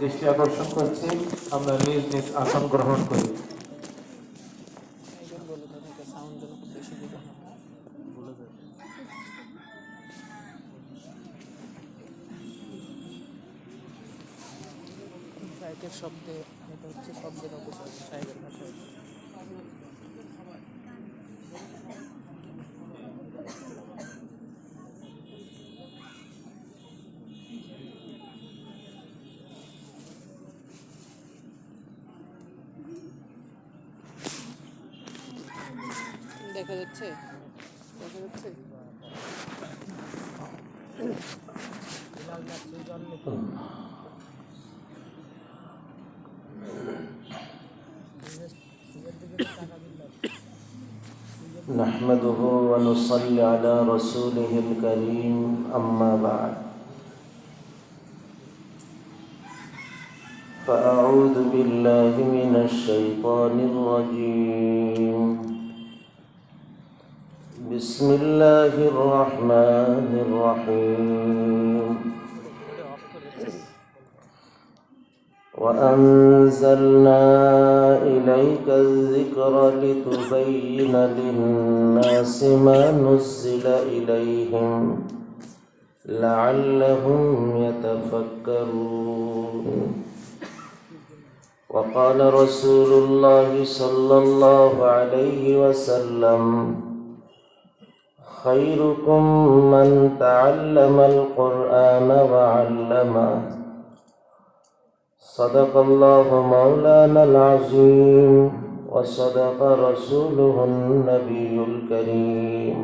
দৃষ্টি আকর্ষণ করছি, আমরা নিজ নিজ আসন গ্রহণ করি। শব্দে এটা হচ্ছে শব্দের অপচয় সাহেবের ভাষায়। দেখা যাচ্ছে نحمده ونصلي على رسوله الكريم أما بعد فأعوذ بالله من الشيطان الرجيم بسم الله الرحمن الرحيم وأنزلنا إليك الذكر لتبين للناس ما نزل إليهم لعلهم يتفكرون وقال رسول الله صلى الله عليه وسلم خيركم من تعلم القرآن وعلمه صدق الله مولانا العظيم وصدق رسوله النبي الكريم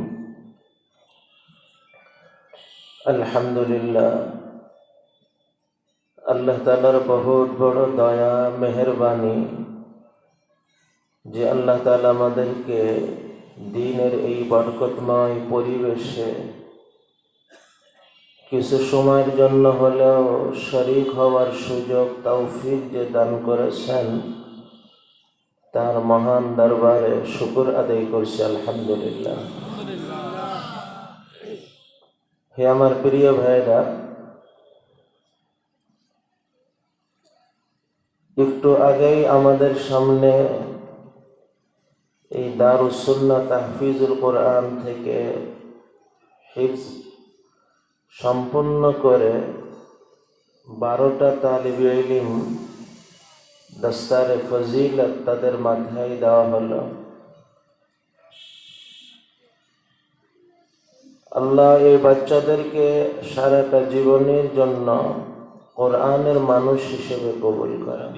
الحمد لله আল্লাহ তাআলার বহুত বড় দয়া মেহেরবানি যে আল্লাহ তাআলা আমাদেরকে দ্বীনের এই বরকতময় পরিবেশে কিছু সময়ের জন্য হলেও শরীক হওয়ার সুযোগ তৌফিক যে দান করেছেন তার মহান দরবারে শুকর আদায় করছি আলহামদুলিল্লাহ। হে আমার প্রিয় ভাইরা, একটু আগেই আমাদের সামনে এই দারুস সুন্নাহ তাহফিজুল কোরআন থেকে হিফজ সম্পূর্ণ করে 12টা তালিবে ইলম দস্তারে ফজিলত তাদের মাথায় দেওয়া হলো। আল্লাহ এই বাচ্চাদেরকে সারাটা জীবনের জন্য কোরআনের মানুষ হিসেবে কবুল করেন।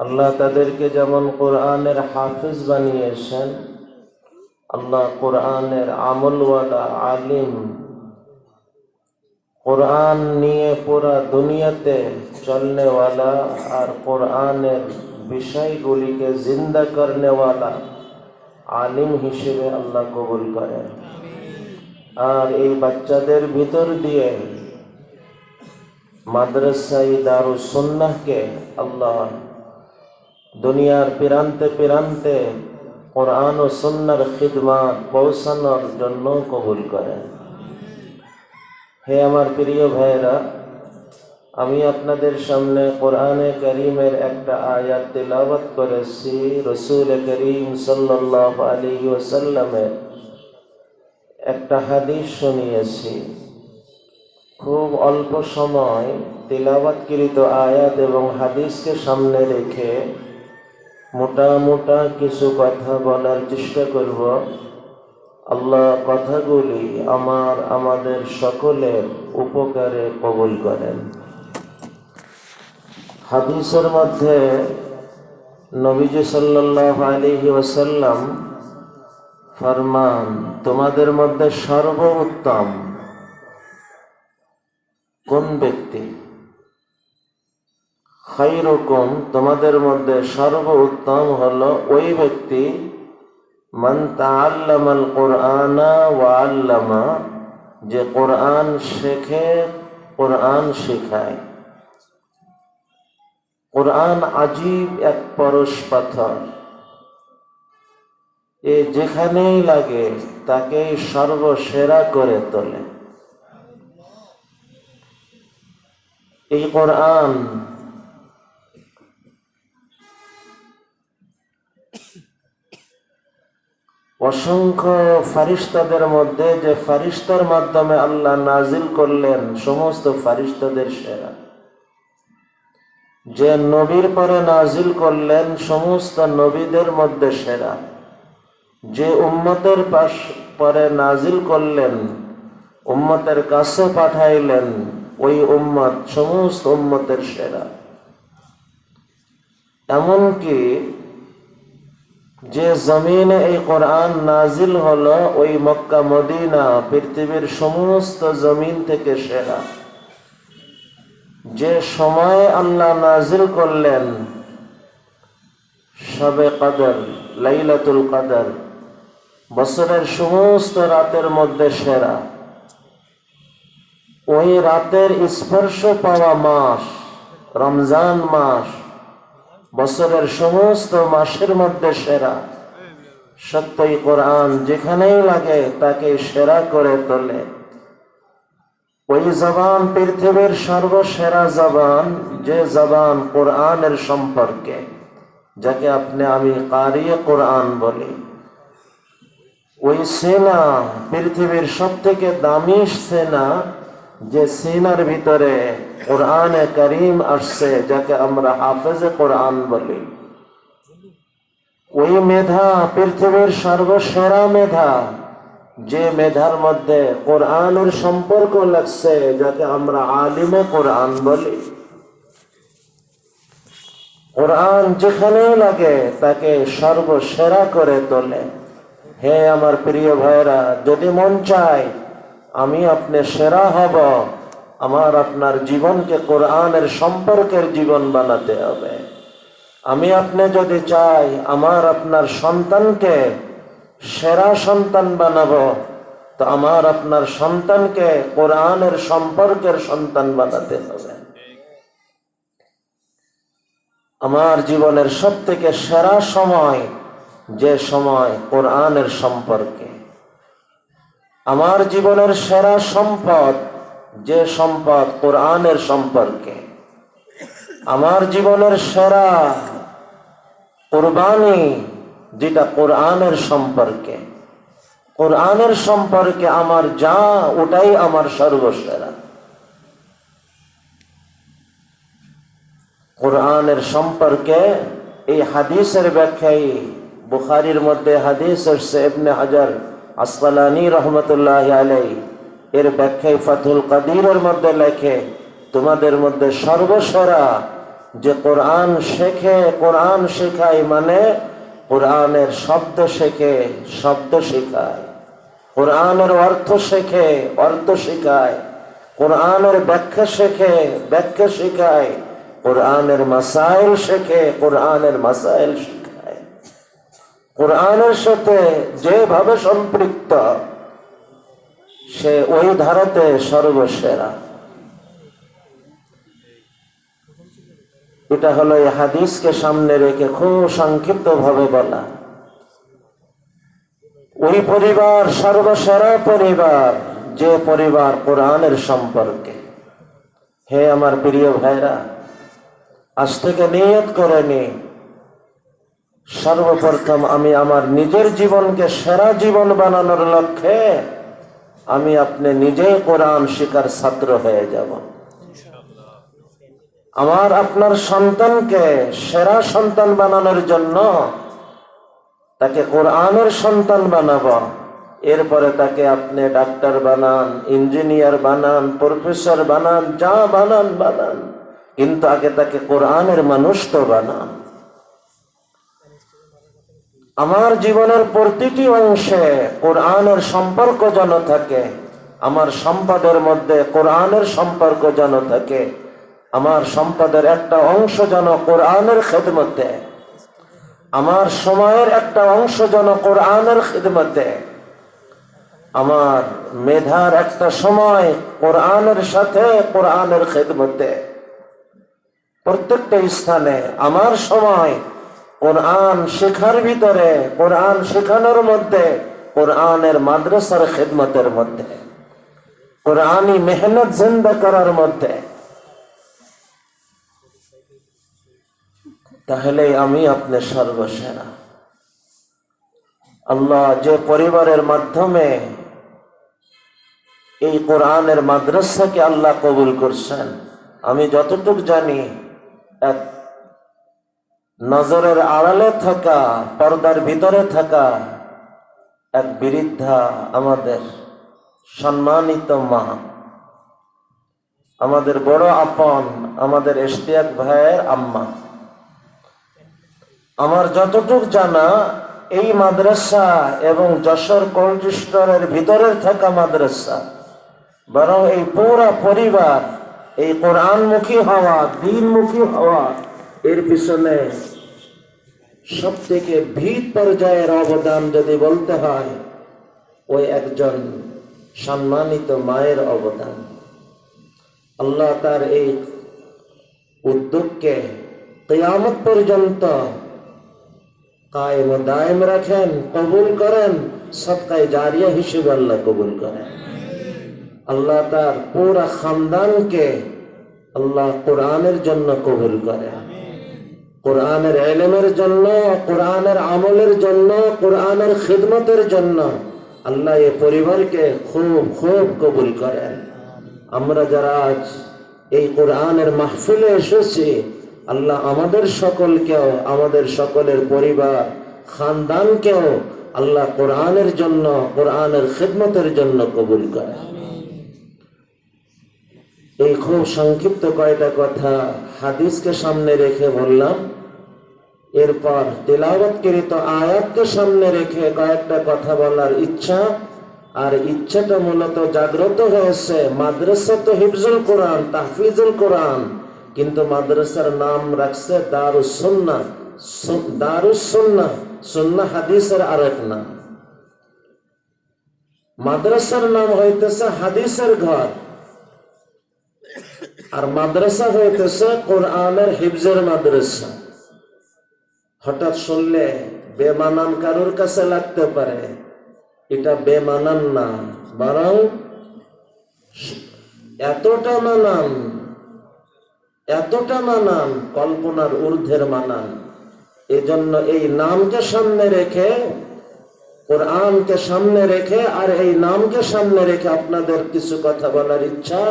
আল্লাহ তাদেরকে যেমন কোরআনের হাফিজ বানিয়েছেন, আল্লাহ কোরআনের আমলওয়ালা আলিম, কোরআন নিয়ে পুরা দুনিয়াতে চলনেওয়ালা আর কোরআনের বিষয়গুলিকে জিন্দা করনেওয়ালা আলিম হিসেবে আল্লাহ কবুল করেন। আর এই বাচ্চাদের ভিতর দিয়ে মাদ্রাসায় দারুস সুন্নাহকে আল্লাহ দুনিয়ার প্রান্তে প্রান্তে কোরআন ও সুন্নাহর খিদমত পৌঁছানোর জন্য কবুল করেন। হে আমার প্রিয় ভাইরা, আমি আপনাদের সামনে কোরআনে কারীমের একটা আয়াত তিলাওয়াত করেছি। রাসূল করিম সাল্লাল্লাহু আলাইহি ওয়াসাল্লামের একটা হাদিস শুনিয়েছি। খুব অল্প সময় তিলাওয়াতকৃত আয়াত এবং হাদিসকে সামনে রেখে মোটা মোটা কিছু কথা বলার চেষ্টা করব। আল্লাহ কথাগুলি আমাদের সকলের উপকারে কবুল করেন। হাদিসের মধ্যে নবীজি সাল্লাল্লাহু আলাইহি ওয়াসাল্লাম ফরমান, তোমাদের মধ্যে সর্বোত্তম কোন ব্যক্তি? খায়রুকুম, তোমাদের মধ্যে সর্বোত্তম হলো ওই ব্যক্তি মান তাআল্লামাল কুরআনা ওয়া আল্লামা, যে কোরআন শেখে, কোরআন শেখায়। কোরআন আজীব এক পরশ পাথর, এ যেখানেই লাগে তাকেই সর্বসেরা করে তোলে। এই কোরআন অসংখ্য ফারিস্তাদের মধ্যে যে ফারিস্তার মাধ্যমে আল্লাহ নাজিল করলেন সমস্ত ফারিস্তাদের সেরা, যে নবীর পরে নাজিল করলেন সমস্ত নবীদের মধ্যে সেরা, যে উম্মতের পরে নাজিল করলেন উম্মতের কাছে পাঠাইলেন ওই উম্মত সমস্ত উম্মতের সেরা। এমনকি যে জমিনে এই কোরআন নাজিল হলো ওই মক্কা মদিনা পৃথিবীর সমস্ত জমিন থেকে সেরা। যে সময় আল্লাহ নাজিল করলেন শবে কদর, লাইলাতুল কদর, বছরের সমস্ত রাতের মধ্যে সেরা। ওই রাতের স্পর্শ পাওয়া মাস রমজান মাস, বছরের সমস্ত মাসের মধ্যে সেরা। সত্যই কোরআন যেখানেই লাগে তাকে সেরা করে তোলে। ওই জবান পৃথিবীর সর্বসেরা জবান, যে জবান কোরআনের সম্পর্কে, যাকে আমি কারিয়ে কোরআন বলি। ওই সেনা পৃথিবীর সব থেকে দামি সেনা, যে সিনার ভিতরে কোরআনে কারীম আসছে, যাকে আমরা হাফেজে কোরআন বলি। ওই মেধা পৃথিবীর সর্বসেরা মেধা, যে মেধার মধ্যে কোরআনের সম্পর্ক লাগছে, যাকে আমরা আলিমে কোরআন বলি। কোরআন যেখানে লাগে তাকে সর্বসেরা করে তোলে। হে আমার প্রিয় ভাইরা, যদি মন চায় আমি আপনি সেরা হব, আমার আপনার জীবনকে কোরআনের সম্পর্কের জীবন বানাতে হবে। আমি আপনি যদি চাই আমার আপনার সন্তানকে সেরা সন্তান বানাবো, তো আমার আপনার সন্তানকে কোরআনের সম্পর্কের সন্তান বানাতে হবে। আমার জীবনের সব থেকে সেরা সময় যে সময় কোরআনের সম্পর্কে। আমার জীবনের সেরা সম্পদ যে সম্পদ কোরআনের সম্পর্কে। আমার জীবনের সেরা কুরবানি যেটা কোরআনের সম্পর্কে। কোরআনের সম্পর্কে আমার যা, ওটাই আমার সর্বসেরা। কোরআনের সম্পর্কে এই হাদিসের ব্যাখ্যায় বুখারীর মধ্যে হাদিস আসছে, ইবনে হাজার আসকালানী রহমতুল্লাহ আলাইহি এর ব্যাখ্যায় ফাথুল কাদিরের মধ্যে লেখে, তোমাদের মধ্যে সর্বসেরা যে কোরআন শেখে, কোরআন শেখায় মানে কোরআনের শব্দ শেখে, শব্দ শেখায়, কোরআনের অর্থ শেখে, অর্থ শেখায়, কোরআনের ব্যাখ্যা শেখে, ব্যাখ্যা শেখায়, কোরআনের মাসাইল শেখে, কোরআনের মাসাইল শেখায়। কোরআনের সাথে যেভাবে সম্পৃক্ত সে ওই ধারাতে সর্বসেরা। এটা হলো এই হাদিসকে সামনে রেখে খুব সংক্ষিপ্ত ভাবে বলা। ওই পরিবার সর্বসেরা পরিবার, যে পরিবার কোরআনের সম্পর্কে। হে আমার প্রিয় ভাইরা, আজ থেকে নিয়ত করে নি, সর্বপ্রথম আমি আমার নিজের জীবনকে সেরা জীবন বানানোর লক্ষ্যে আমি আপনি নিজেই কোরআন শিখার ছাত্র হয়ে যাব। আমার আপনার সন্তানকে সেরা সন্তান বানানোর জন্য তাকে কোরআনের সন্তান বানাবো। এরপরে তাকে আপনি ডাক্তার বানান, ইঞ্জিনিয়ার বানান, প্রফেসর বানান, যা বানান বানান, কিন্তু আগে তাকে কোরআনের মানুষ তো বানান। আমার জীবনের প্রতিটি অংশে কোরআনের সম্পর্ক যেন থাকে, আমার সম্পদের মধ্যে কোরআনের সম্পর্ক যেন থাকে, আমার সম্পদের একটা অংশ যেন কোরআনের খেদমতে, আমার সময়ের একটা অংশ যেন কোরআনের খেদমতে, আমার মেধার একটা সময় কোরআনের সাথে কোরআনের খেদমতে। প্রত্যেকটা স্থানে আমার সময় কোরআন শেখার ভিতরে, কোরআন শেখানোর মধ্যে, কোরআনের মাদ্রাসার খেদমতের মধ্যে, কোরআনি মেহনত জিন্দা করার মধ্যে। তাহলে আমি আপনার সর্বসেরা। আল্লাহ যে পরিবারের মাধ্যমে এই কোরআনের মাদ্রাসাকে আল্লাহ কবুল করছেন, আমি যতটুকু জানি এক নজরের আড়ালে থাকা, পর্দার ভিতরে থাকা এক বৃদ্ধা, আমাদের সম্মানিত মা, আমাদের বড় আপন, আমাদের ইশতিয়াক ভাইয়ের আম্মা। আমার যতটুক জানা, এই মাদ্রাসা এবং যশোর কোল্ড স্টোরের ভিতরে থাকা মাদ্রাসা, বরং এই পুরা পরিবার এই কোরআনমুখী হওয়া, দ্বীনমুখী হওয়া, এর পিছনে সব থেকে ভিত পর্যায়ের অবদান যদি বলতে হয়, ওই একজন সম্মানিত মায়ের অবদান। আল্লাহ তার এই উদ্যোগকে কিয়ামত পর্যন্ত কায়েম ও দায়েম রাখেন, কবুল করেন, সদকায়ে জারিয়া হিসেবে আল্লাহ কবুল করেন। আল্লাহ তার পুরা খানদানকে আল্লাহ কোরআনের জন্য কবুল করেন, কোরআনের ইলমের জন্য, কোরআনের আমলের জন্য, কোরআনের খিদমতের জন্য আল্লাহ এই পরিবারকে খুব খুব কবুল করেন। আমরা যারা আজ এই কোরআনের মাহফিলে এসেছি, আল্লাহ আমাদের সকলকেও, আমাদের সকলের পরিবার খানদানকেও আল্লাহ কোরআনের জন্য, কোরআনের খিদমতের জন্য কবুল করেন। এই খুব সংক্ষিপ্ত কয়টা কথা হাদিসকে সামনে রেখে বললাম। এরপর তিলাওয়াতকৃত আয়াতকে সামনে রেখে কয়েকটা কথা বলার ইচ্ছা, আর ইচ্ছাটা মূলত জাগ্রত হয়েছে। মাদ্রাসা তো হিফজুল কোরআন, তাহফিজুল কোরআন, কিন্তু মাদ্রাসার নাম রাখছে দারুস সুন্নাহ। দারুস সুন্নাহ, সুন্নাহ হাদিসের আরেক নাম। মাদ্রাসার নাম হইতেছে হাদিসের ঘর, আর মাদ্রাসা হইতেছে কোরআনের হিফজের মাদ্রাসা। হঠাৎ শুনলে বেমানান কারোর কাছে লাগতে পারে, এটা বেমানান না, বরং এতটা মানান, এতটা মানান, কল্পনার ঊর্ধ্বের মানান। এজন্য এই নামকে সামনে রেখে, কোরআনকে সামনে রেখে, আর এই নামকে সামনে রেখে আপনাদের কিছু কথা বলার ইচ্ছা,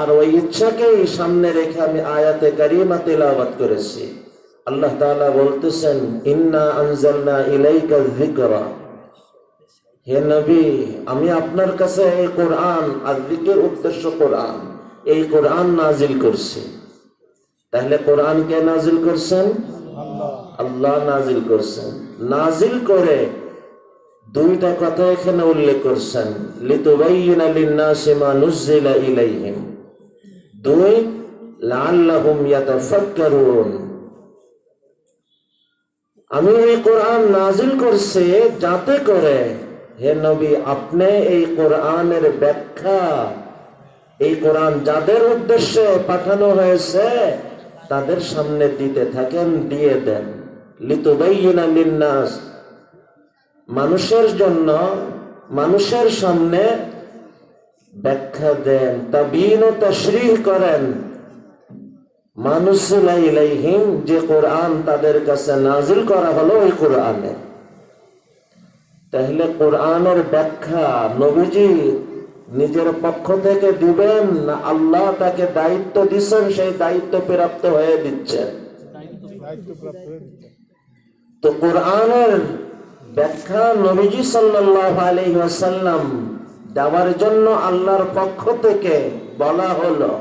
আর ওই ইচ্ছাকেই সামনে রেখে আমি আয়াতে কারিমা তিলাওয়াত করেছি। আল্লাহ তাআলা বলতেছেন, ইন্না আনজালনা ইলাইকা যিকরা, হে নবী, আমি আপনার কাছে এই কোরআন, আর যিকির উদ্দেশ্য কোরআন, এই কোরআন নাজিল করছি। তাহলে কোরআন কে নাজিল করছেন? আল্লাহ নাজিল করছেন। নাজিল করে দুইটা কথা এখানে উল্লেখ করছেন, লিতুবাইয়িনা লিন-নাসি মা নুযিলা ইলাইহিম, দুই লাআল্লাহুম ইয়াতাফাক্কারুন। আমি এই কোরআন নাজিল করছি যাতে করে, হে নবী, আপনি এই কোরআনের ব্যাখ্যা, এই কোরআন যাদের উদ্দেশ্যে পাঠানো হয়েছে তাদের সামনে দিতে থাকেন, দিয়ে দেন। লিতুবাইয়িনা লিন-নাস, মানুষের জন্য, মানুষের সামনে ব্যাখ্যা দেন, তাবিন ও তাশরীহ করেন। মানুসিলা ইলাইহিম, যে কোরআন তাদের কাছে নাজিল করা হলো ওই কোরআনে। তাহলে কোরআনের ব্যাখ্যা নবীজি নিজের পক্ষ থেকে দিবেন, না আল্লাহ তাকে দায়িত্ব দিচ্ছেন, সেই দায়িত্ব প্রাপ্ত হয়ে দিচ্ছেন? তো কোরআনের ব্যাখ্যা নবীজি সাল্লাল্লাহু আলাইহি ওয়াসাল্লাম দেওয়ার জন্য আল্লাহর পক্ষ থেকে বলা হলো।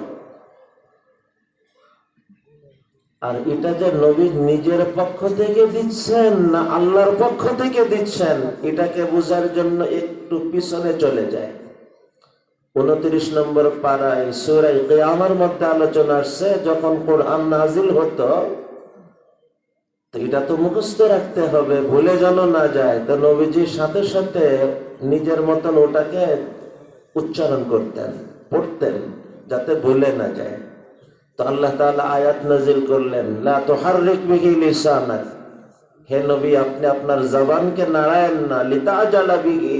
আর এটা যে নবী নিজের পক্ষ থেকে দিচ্ছেন না আল্লাহর পক্ষ থেকে দিচ্ছেন, এটাকে বোঝার জন্য একটু পিছনে চলে যায়। 29 নম্বর পারায় সূরা কিয়ামার মধ্যে আলোচনা আসছে, যখন কোরআন নাজিল হতো, তো এটা তো মুখস্থ রাখতে হবে, ভুলে যেন না যায়। তো নবীজির সাথে সাথে নিজের মতন ওটাকে উচ্চারণ করতেন, পড়তেন, যাতে ভুলে না যায়। তো আল্লাহ তাআলা আয়াত নাজিল করলেন, লা তুহাররিক বিহি লিসানাক, হে নবী, আপনি আপনার জবানকে নাড়ায়েন না, লিতাজালা বিহি,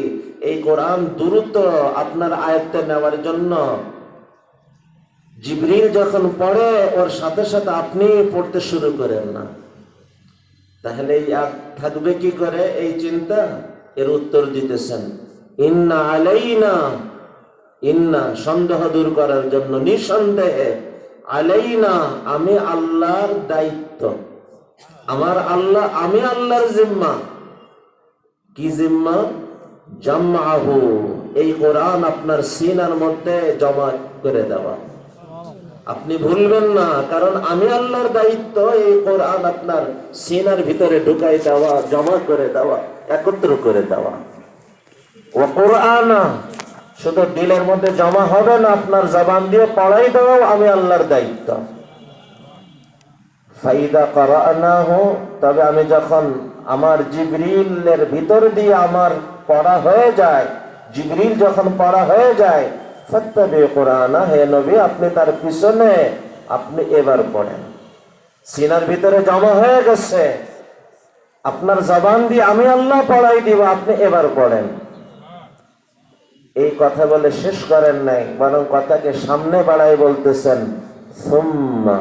এই কোরআন দ্রুত আপনার আয়াতে নেওয়ার জন্য জিবরিল যখন পড়ে ওর সাথে সাথে আপনি পড়তে শুরু করেন না, তাহলে ইয়াদ থাকবে কি করে? এই চিন্তা। এর উত্তর দিতেছেন ইন্না আলাইনা, ইন্না সন্দেহ দূর করার জন্য, নিঃসন্দেহে, আলাইনা আমি আল্লাহর দায়িত্ব, আমার আল্লাহ, আমি আল্লাহর জিম্মা। কি জিম্মা? জামাহু, এই কোরআন আপনার সিনার মধ্যে জমা করে দেওয়া। আপনি ভুলবেন না, কারণ আমি আল্লাহর দায়িত্ব এই কোরআন আপনার সিনার ভিতরে ঢুকাই দেওয়া, জমা করে দেওয়া, একত্র করে দেওয়া। ও কোরআন শুধু দিলের মধ্যে জমা হবে না, আপনার জবান দিয়ে পড়াই দেওয়াও আমি আল্লাহর দায়িত্ব। ফাইদা করানাহু, তবে আমি যখন আমার জিবরিলের ভিতর দিয়ে আমার পড়া হয়ে যায়, জিবরিল যখন পড়া হয়ে যায়, ফাত্তাবি কোরআনা, হে নবী আপনি তার পিছনে আপনি এবার পড়েন। সিনার ভিতরে জমা হয়ে গেছে, আপনার জবান দিয়ে আমি আল্লাহ পড়াই দিব, আপনি এবার পড়েন। এই কথা বলে শেষ করেন নাই, বরং কথাকে সামনে বাড়াই বলতেছেন সুম্মা,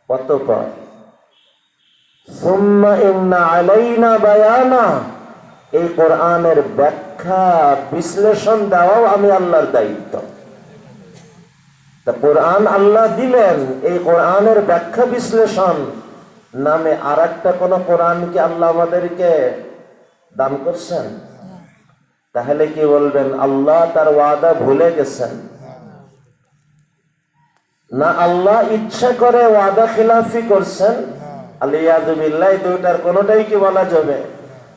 অতঃপর, সুম্মা ইন্না আলাইনা বায়ানা, এই কোরআনের ব্যাখ্যা বিশ্লেষণ দেওয়াও আমি আল্লাহর দায়িত্ব। তা কোরআন আল্লাহ দিলেন, এই কোরআনের ব্যাখ্যা বিশ্লেষণ নামে আর একটা কোন কোরআন কি আল্লাহ আমাদেরকে দান করছেন? তাহলে কি বলবেন আল্লাহ তার ওয়াদা ভুলে গেছেন? না আল্লাহ ইচ্ছা করে ওয়াদা খিলাফি করছেন? আলিয়াযু বিল্লাহ, দুইটার কোনটাই কি বলা যাবে?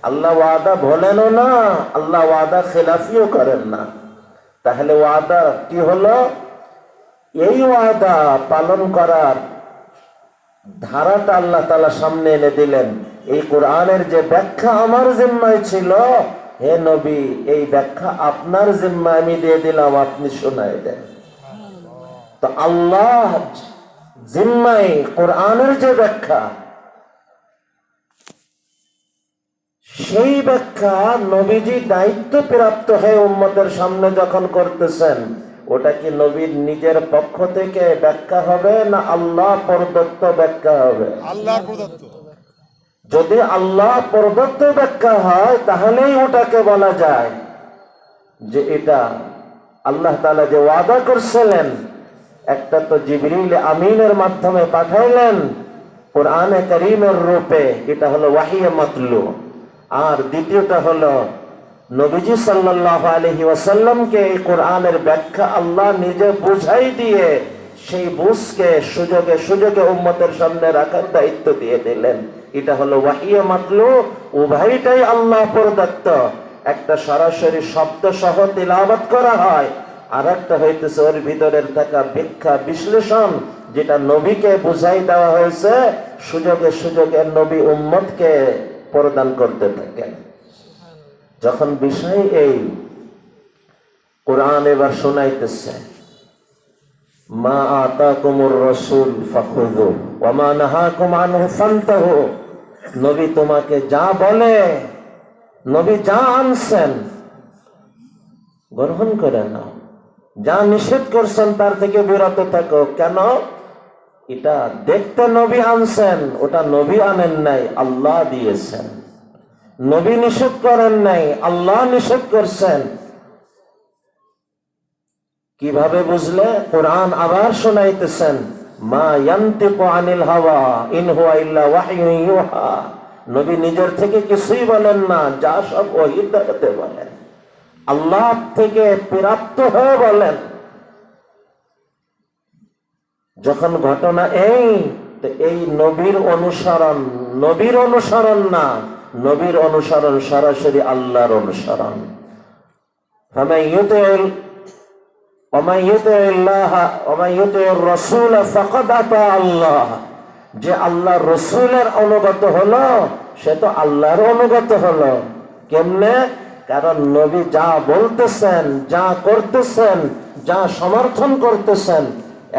আল্লাহ ওয়াদা ভোলেনও না, আল্লাহ ওয়াদা খিলাফিও করেন না। তাহলে ওয়াদা কি হলো? এই ওয়াদা পালন করার ধারাটা আল্লাহ তাআলা সামনে এনে দিলেন। এই কোরআনের যে ব্যাখ্যা আমার জিম্মায় ছিল, হে নবী এই ব্যাখ্যা আপনার জিম্মায় আমি দিয়ে দিলাম, আপনি শোনায় দেন। তো আল্লাহ জিম্মায় কোরআনের যে ব্যাখ্যা, সেই ব্যাখ্যা নবীজি দায়িত্ব প্রাপ্ত হয়ে উম্মতের সামনে যখন করতেছেন, ওটা কি নবীর নিজের পক্ষ থেকে ব্যাখ্যা হবে না আল্লাহ প্রদত্ত ব্যাখ্যা হবে? আল্লাহর প্রদত্ত। যদি আল্লাহ প্রদত্ত ব্যাখ্যা হয় তাহলেই ওটাকে বলা যায় যে এটা আল্লাহ তাআলা যে ওয়াদা করছিলেন। একটা তো জিবরিল আমিনের মাধ্যমে পাঠাইলেন কোরআনে কারীমের রূপে, এটা হলো ওয়াহিয়ে মাতলু। আর দ্বিতীয়টা হলো নবীজি সাল্লাল্লাহু আলাইহি ওয়াসাল্লামকে এই কোরআনের ব্যাখ্যা আল্লাহ নিজে বুঝাই দিয়ে সেই বুঝকে সুযোগে সুযোগে উম্মতের সামনে রাখার দায়িত্ব দিয়ে দিলেন। এটা হলো ওয়াহিয়ে মাতলু, উভয়টাই আল্লাহ প্রদত্ত। একটা সরাসরি শব্দ সহ তিলাওয়াত করা হয়, আর একটা হইতেছে ওর ভিতরের থাকা ব্যাখ্যা বিশ্লেষণ, যেটা নবীকে বুঝাই দেওয়া হয়েছে, সুযোগে সুযোগে নবী উম্মতকে প্রদান করতে থাকেন। যখন বিষয় এই কোরআন এবার শোনাইতেছে, মা আতাকুমুর রাসূল ফাখুযু ওয়া মা নাহাকুম আনহু ফান্তাহু, নবী তোমাকে যা বলে, নবী যা আনছেন গ্রহণ করে নাও, যা নিষেধ করছেন তার থেকে বিরত থাকো। কেন? এটা দেখতে নবী আনছেন, ওটা নবী আনেন নাই, আল্লাহ দিয়েছেন। নবী নিষেধ করেন নাই, আল্লাহ নিষেধ করছেন। কিভাবে বুঝলে? কোরআন আবার শোনাইতেছেন, মা ইয়ান্তিকু আনিল হাওয়া ইন হুয়া ইল্লা ওয়াহয়ুন ইউহা, নবী নিজের থেকে কিছুই বলেন না, যা সব ওহী দ্বারাতে বলেন, আল্লাহ থেকে প্রাপ্ত হয়ে বলেন। যখন ঘটনা এই, তো এই নবীর অনুসরণ, নবীর অনুসরণ না, নবীর অনুসরণ সরাসরি আল্লাহর অনুসরণ। ফামান ইউতিল ওয়া ইউতিল্লাহ ওয়া ইউতির রাসূল ফাকাদ আতা আল্লাহ, যে আল্লাহর রাসূলের অনুগত হলো সে তো আল্লাহর অনুগত হলো। কেমনে? কারণ নবী যা বলতেছেন, যা করতেছেন, যা সমর্থন করতেছেন,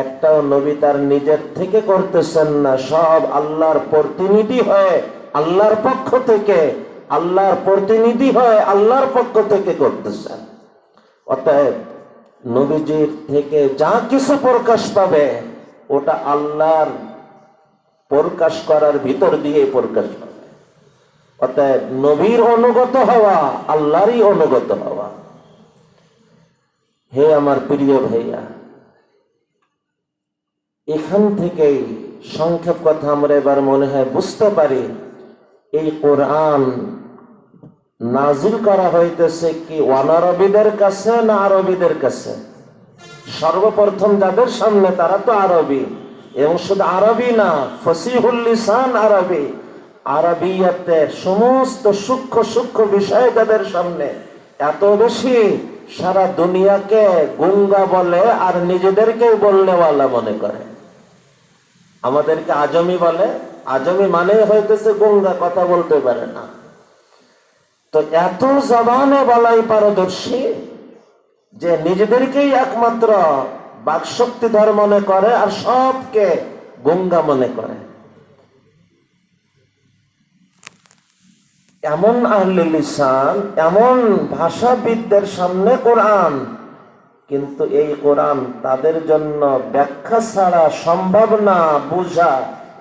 একটাও নবী তার নিজের থেকে করতেছেন না, সব আল্লাহর প্রতিনিধি হয়ে আল্লাহর পক্ষ থেকে, আল্লাহর প্রতিনিধি হয়ে আল্লাহর পক্ষ থেকে করতেছেন। অতএব নবীজির থেকে যা কিছু প্রকাশ পাবে ওটা আল্লাহর প্রকাশ করার ভিতর দিয়ে প্রকাশ পাবে। অর্থাৎ নবীর অনুগত হওয়া আল্লাহরই অনুগত হওয়া। হে আমার প্রিয় ভাইয়া, এখান থেকেই সংক্ষেপ কথা আমরা এবার মনে হয় বুঝতে পারি এই কোরআন নাজিল করা হইতেছে কি অনারবীদের কাছে না আরবীদের কাছে? সর্বপ্রথম যাদের সামনে তারা তো আরবি, এবং শুধু আরবি না, ফসিহুল লিসান আরবি, আরবিয়াতে সমস্ত সূক্ষ্ম সূক্ষ্ম বিষয় যাদের সামনে এত বেশি সারা দুনিয়াকে গুঙ্গা বলে আর নিজেদেরকে বললেওয়ালা মনে করে। আমাদেরকে আজমি বলে, আজমি মানে হইতেছে গুঙ্গা, কথা বলতে পারে না। তো এত জবানে বলাই পারদর্শী যে নিজেদেরকেই একমাত্র বাকশক্তিধর মনে করে আর সবকে গুঙ্গা মনে করে। এমন আহলে লিসান, এমন ভাষাবিদদের সামনে কোরআন, কিন্তু এই কোরআন তাদের জন্য ব্যাখ্যা ছাড়া সম্ভব না বুঝা।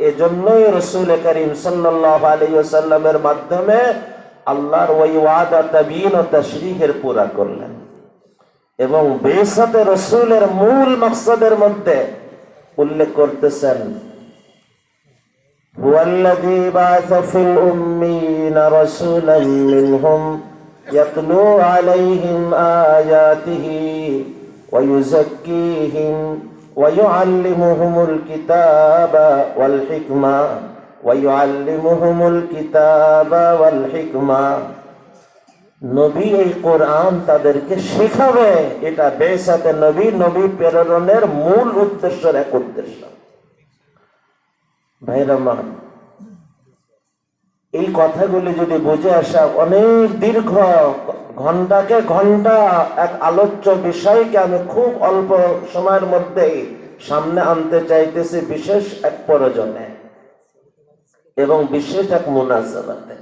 এজন্যই রাসূল করিম সাল্লাল্লাহু আলাইহি ওয়াসাল্লামের মাধ্যমে আল্লাহর ওই ওয়াদা তাবিন ও তাশরীহের পুরা করলেন। এবং বেসাতে রাসূলের মূল মাকসাদের মধ্যে উল্লেখ করতেছেন, হুয়াল্লাযী বা'আসা ফিল উম্মিয়িনা রাসূলান মিনহুম ইয়াতলু আলাইহিম আয়াতিহি ওয়া ইউযাক্কিহিম ওয়া ইউআল্লিমুহুমুল কিতাবা ওয়াল হিকমা ওয়া ইউআল্লিমুহুমুল কিতাবা ওয়াল হিকমা। নবী এই কোরআন তাদেরকে শেখাবে, এটা বেসাতে নবী, নবী প্রেরণের মূল উদ্দেশ্যের এক উদ্দেশ্য। ভাইরা আমার, এই কথাগুলি যদি বুঝে আসা, অনেক দীর্ঘ ঘন্টাকে ঘন্টা এক আলোচ্য বিষয়কে আমি খুব অল্প সময়ের মধ্যেই সামনে আনতে চাইতেছি বিশেষ এক প্রয়োজনে এবং বিশেষ এক মুনাসাবাতে।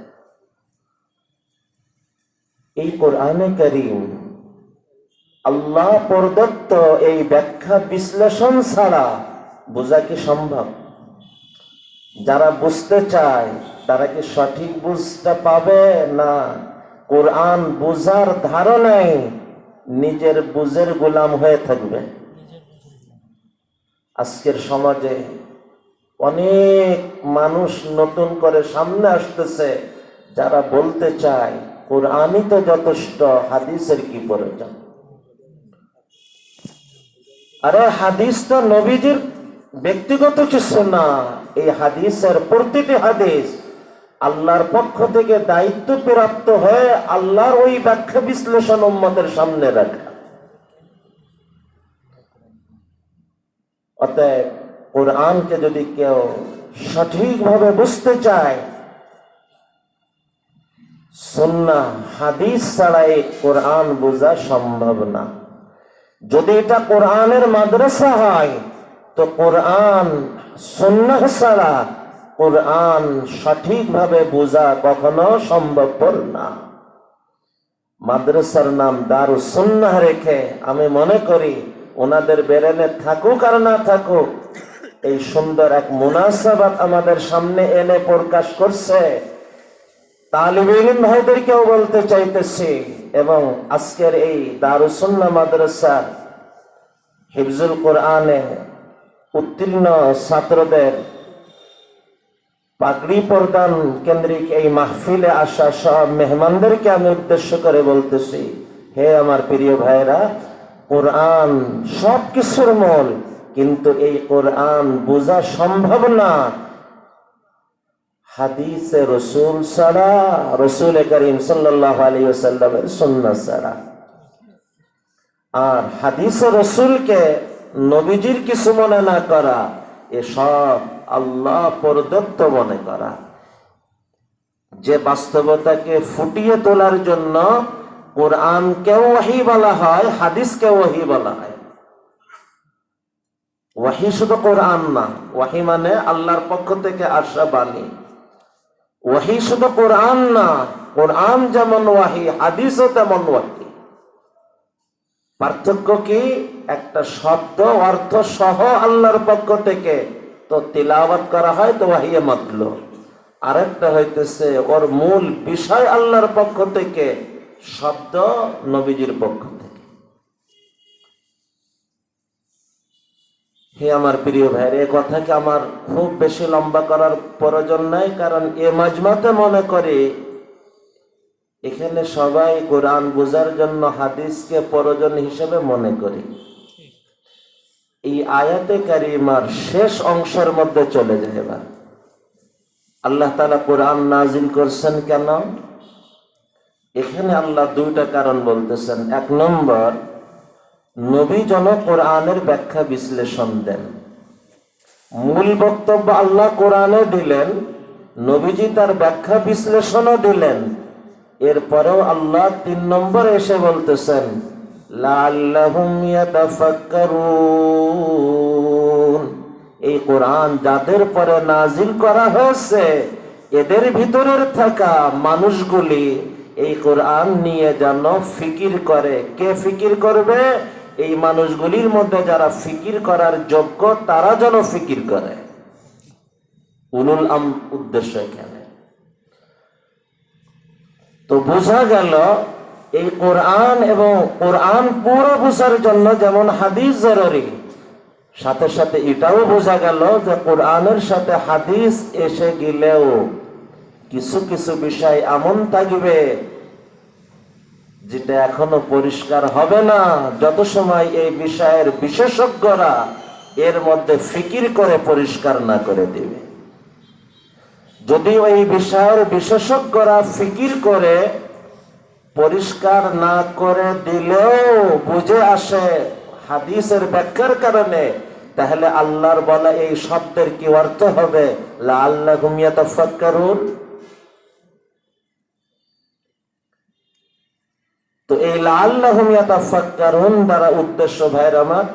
এই কোরআনে কারীম আল্লাহ প্রদত্ত এই ব্যাখ্যা বিশ্লেষণ ছাড়া বোঝা কি সম্ভব? যারা বুঝতে চায় তারা কি সঠিক বুঝতে পাবে? না, কোরআন বুঝার ধারণায় নিজের বুঝের গোলাম হয়ে থাকবে। আজকের সমাজে অনেক মানুষ নতুন করে সামনে আসতেছে যারা বলতে চায় কোরআনই তো যথেষ্ট, হাদিসের কি প্রয়োজন? আরে হাদিস তো নবীজির ব্যক্তিগত কিছু না। এই হাদিসের প্রতিটি হাদিস আল্লাহর পক্ষ থেকে দায়িত্ব প্রাপ্ত হয়ে আল্লাহর ওই ব্যাখ্যা বিশ্লেষণ উম্মতের সামনে রাখা। অতএব কোরআনকে যদি কেউ সঠিকভাবে বুঝতে চায়, সুন্নাহ হাদিস ছাড়া এই কোরআন বোঝা সম্ভব না। যদি এটা কোরআনের মাদ্রাসা হয় তো কোরআন সুন্নাহ ছাড়া কোরআন সঠিকভাবে বোঝা কখনো সম্ভবপর না। মাদ্রাসার নাম দারুস সুন্নাহ রেখে আমি মনে করি ওনাদের বেরেনে থাকুক আর না থাকুক, এই সুন্দর এক মুনাসাবাত আমাদের সামনে এনে প্রকাশ করছে। তালিবে ইলম ভাইদেরকেও বলতে চাইতেছি, এবং আজকের এই দারুস সুন্নাহ মাদ্রাসার হিফজুল কোরআনে উত্তীর্ণ ছাত্রদের পাগড়ি প্রদান কেন্দ্রিক এই মাহফিলে আসা সব মেহমানদেরকে আমি উদ্দেশ্য করে বলতেছি, হে আমার প্রিয় ভাইরা, কোরআন সব কিছুর মূল, কিন্তু এই কোরআন বোঝা সম্ভব না হাদিসে রসুল ছাড়া, রসুল করিম সাল্লাল্লাহু আলাইহি ওয়াসাল্লামের সুন্নাহ ছাড়া। আর হাদিসে রসুলকে নবীজির কিছু মনে না করা, এসব আল্লাহ প্রদত্ত মনে করা। যে বাস্তবতাকে ফুটিয়ে তোলার জন্য কোরআনকেও ওহী বলা হয়, হাদিসকেও ওহী বলা হয়। ওহী শুধু কোরআন না, ওহী মানে আল্লাহর পক্ষ থেকে আসা বাণী। ওহী শুধু কোরআন না, কোরআন যেমন ওহী, হাদিসও তেমন ওহী। পার্থক্য কি? একটা শব্দ অর্থ সহ আল্লাহর পক্ষ থেকে তো তিলাওয়াত করা হয় তো ওয়াহিয়ে মাতলু, আরেকটা হইতেছে ওর মূল বিষয় আল্লাহর পক্ষ থেকে, শব্দ নবীজির পক্ষ থেকে। হে আমার প্রিয় ভাইয়ের, এ কথাকে আমার খুব বেশি লম্বা করার প্রয়োজন নাই, কারণ এ মাজমাতে মনে করি এখানে সবাই কোরআন বোঝার জন্য হাদিসকে প্রয়োজন হিসেবে মনে করি। এই আয়াতে কারিমার শেষ অংশের মধ্যে চলে যায়। এবার আল্লাহ তাআলা কোরআন নাজিল করছেন কেন? এখানে আল্লাহ দুইটা কারণ বলতেছেন। এক নম্বর, নবী যেন কোরআনের ব্যাখ্যা বিশ্লেষণ দেন। মূল বক্তব্য আল্লাহ কোরআনে দিলেন, নবীজি তার ব্যাখ্যা বিশ্লেষণও দিলেন। এরপরেও আল্লাহ 3 নম্বরে এসে বলতেছেন লাআল্লাহুম ইয়াতাফাক্কারুন, এই কোরআন যাদের পরে নাজিল করা হয়েছে এদের ভিতরের থাকা মানুষগুলি এই কোরআন নিয়ে যেন ফিকির করে। কে ফিকির করবে? এই মানুষগুলির মধ্যে যারা ফিকির করার যোগ্য তারা যেন ফিকির করে। উলুল উদ্দেশ্য এখানে। তো বোঝা গেল এই কোরআন এবং কোরআন পুরো বোঝার জন্য যেমন হাদিস জরুরি, সাথে সাথে এটাও বোঝা গেল যে কোরআনের সাথে হাদিস এসে গেলেও কিছু কিছু বিষয় এমন থাকবে যেটা এখনো পরিষ্কার হবে না যত সময় এই বিষয়ের বিশেষজ্ঞরা এর মধ্যে ফিকির করে পরিষ্কার না করে দিবে। যদি এই বিষয়ের বিশেষজ্ঞরা ফিকির করে পরিষ্কার না করে দিলেও বুঝে আসে হাদিসের ব্যাখ্যার কারণে, তাহলে আল্লাহর বলা এই শব্দের কি অর্থ হবে? লাআল্লাহুম ইয়াতাফাক্কারুন। তো এই লাআল্লাহুম ইয়াতাফাক্কারুন দ্বারা উদ্দেশ্য ভাইয়ের আমার,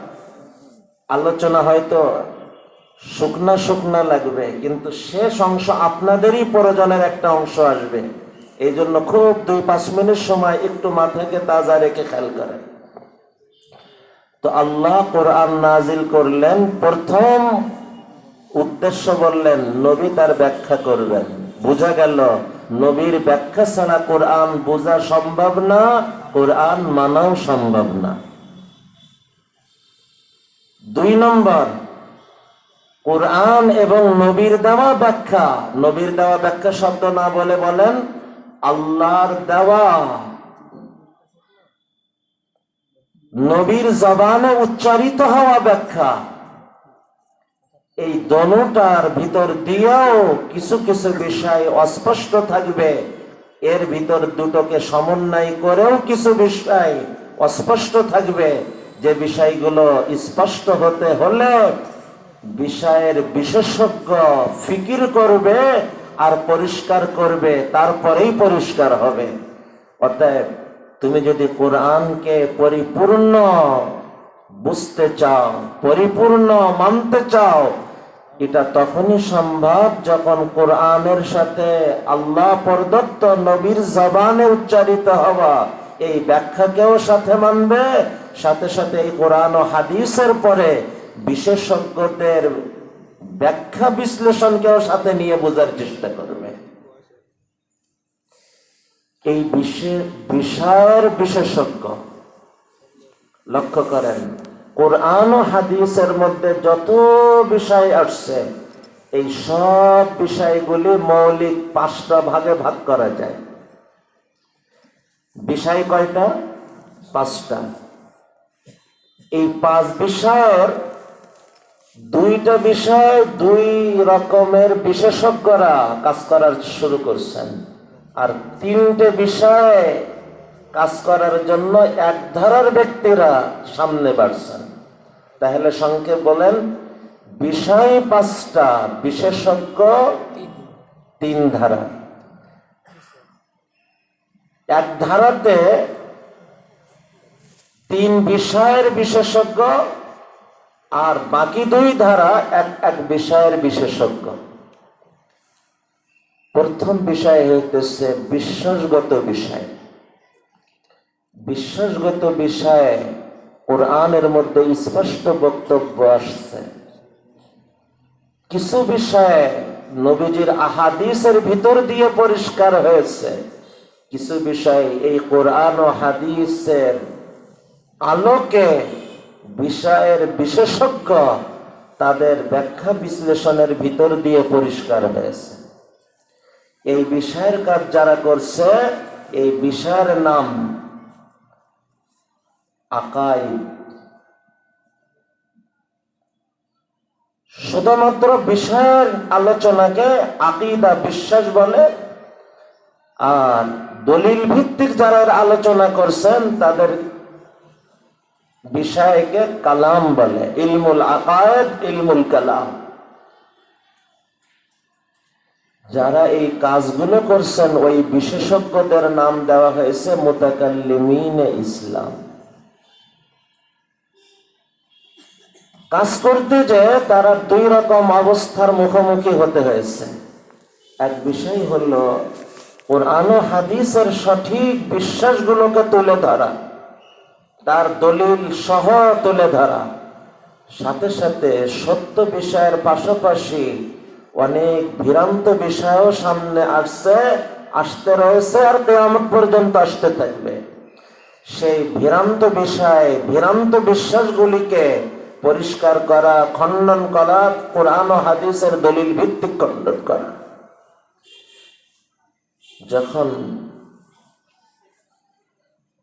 আলোচনা হয়তো শুকনা শুকনা লাগবে, কিন্তু শেষ অংশ আপনাদেরই প্রয়োজনের একটা অংশ আসবে। এই জন্য খুব 2-5 মিনিট সময় একটু মাথাকে তাজা রেখে খেয়াল করেন। তো আল্লাহ কোরআন নাজিল করলেন, প্রথম উদ্দেশ্য বললেন নবী তার ব্যাখ্যা করবেন। বোঝা গেল নবীর ব্যাখ্যা ছাড়া কোরআন বোঝা সম্ভব না, কোরআন মানাও সম্ভব না। 2 নম্বর, কোরআন এবং নবীর দেওয়া ব্যাখ্যা, নবীর দেওয়া ব্যাখ্যা শব্দ না বলে বলেন আল্লাহর দেওয়া, নবীর জবানে উচ্চারিত হওয়া ব্যাখ্যা। এই দোনোটার ভিতর দিয়েও কিছু কিছু বিষয় অস্পষ্ট থাকবে, এর ভিতর দুটোকে সমন্বয় করেও কিছু বিষয় অস্পষ্ট থাকবে, যে বিষয়গুলো স্পষ্ট হতে হলে বিষয়ের বিশেষজ্ঞ ফিকির করবে আর পরিষ্কার করবে, তারপরেই পরিষ্কার হবে। অতএব তুমি যদি কোরআনকে পরিপূর্ণ বুঝতে চাও, পরিপূর্ণ মানতে চাও, এটা তখনই সম্ভব যখন কোরআনের সাথে আল্লাহ প্রদত্ত নবীর জবানে উচ্চারিত হওয়া এই ব্যাখ্যাকেও সাথে মানবে, সাথে সাথে এই কোরআন ও হাদিসের পরে বিশেষজ্ঞদের ব্যাখ্যা বিশ্লেষণকেও সাথে নিয়ে বোঝার চেষ্টা করবে। এই বিষয়ের বিশেষজ্ঞ লক্ষ্য করেন, কোরআন ও হাদিসের মধ্যে যত বিষয় আসছে এই সব বিষয়গুলি মৌলিক 5টা ভাগে ভাগ করা যায়। বিষয় কয়টা? 5টা। এই 5 বিষয়ের 2টা বিষয় 2 রকমের বিশেষজ্ঞরা কাজ করার শুরু করছেন, আর 3টে বিষয়ে কাজ করার জন্য এক ধারার ব্যক্তিরা সামনে বাড়ছেন। তাহলে সংক্ষেপ বলেন, বিষয় 5টা, বিশেষজ্ঞ 3 ধারা। এক ধারাতে 3 বিষয়ের বিশেষজ্ঞ আর বাকি 2 ধারা এক বিষয়ের বিশেষজ্ঞ। প্রথম বিষয় হইতেছে বিশ্বাসগত বিষয়। বিশ্বাসগত বিষয়ে কোরআনের মধ্যে স্পষ্ট বক্তব্য আসছে। কিছু বিষয়ে নবীজির আহাদিসের ভিতর দিয়ে পরিষ্কার হয়েছে, কিছু বিষয় এই কোরআন ও হাদিসের আলোকে বিষয়ের বিশেষজ্ঞ তাদের ব্যাখ্যা বিশ্লেষণের ভিতর দিয়ে পরিষ্কার হয়েছে। এই বিষয়ের কাজ যারা করছে, এই বিষয়ের নাম আকাইদ। শুধুমাত্র বিষয়ের আলোচনাকে আকীদা, বিশ্বাস বলে। আর দলিল ভিত্তিক যারা আলোচনা করছেন তাদের বিষয়কে কালাম বলে, ইলমুল আকায়েদ, ইলমুল কালাম। যারা এই কাজগুলো করছেন ওই বিশেষজ্ঞদের নাম দেওয়া হয়েছে মুতাকাল্লিমিনে ইসলাম। কাজ করতে যে তারা দুই রকম অবস্থার মুখোমুখি হতে হয়েছে। এক বিষয় হলো কোরআন ও হাদিসের সঠিক বিশ্বাসগুলোকে তুলে ধরা, তার দলিল সহ তুলে ধরা, সাথে সাথে সত্য বিষয়ের পাশাপাশি অনেক ভ্রান্ত বিষয়ও সামনে আসতে রয়েছে আর কিয়ামত পর্যন্ত আসতে থাকবে। সেই ভ্রান্ত বিষয়, ভ্রান্ত বিশ্বাসগুলিকে পরিষ্কার করা, খণ্ডন করা, কোরআন ও হাদিসের দলিল ভিত্তিক খণ্ডন করা। যখন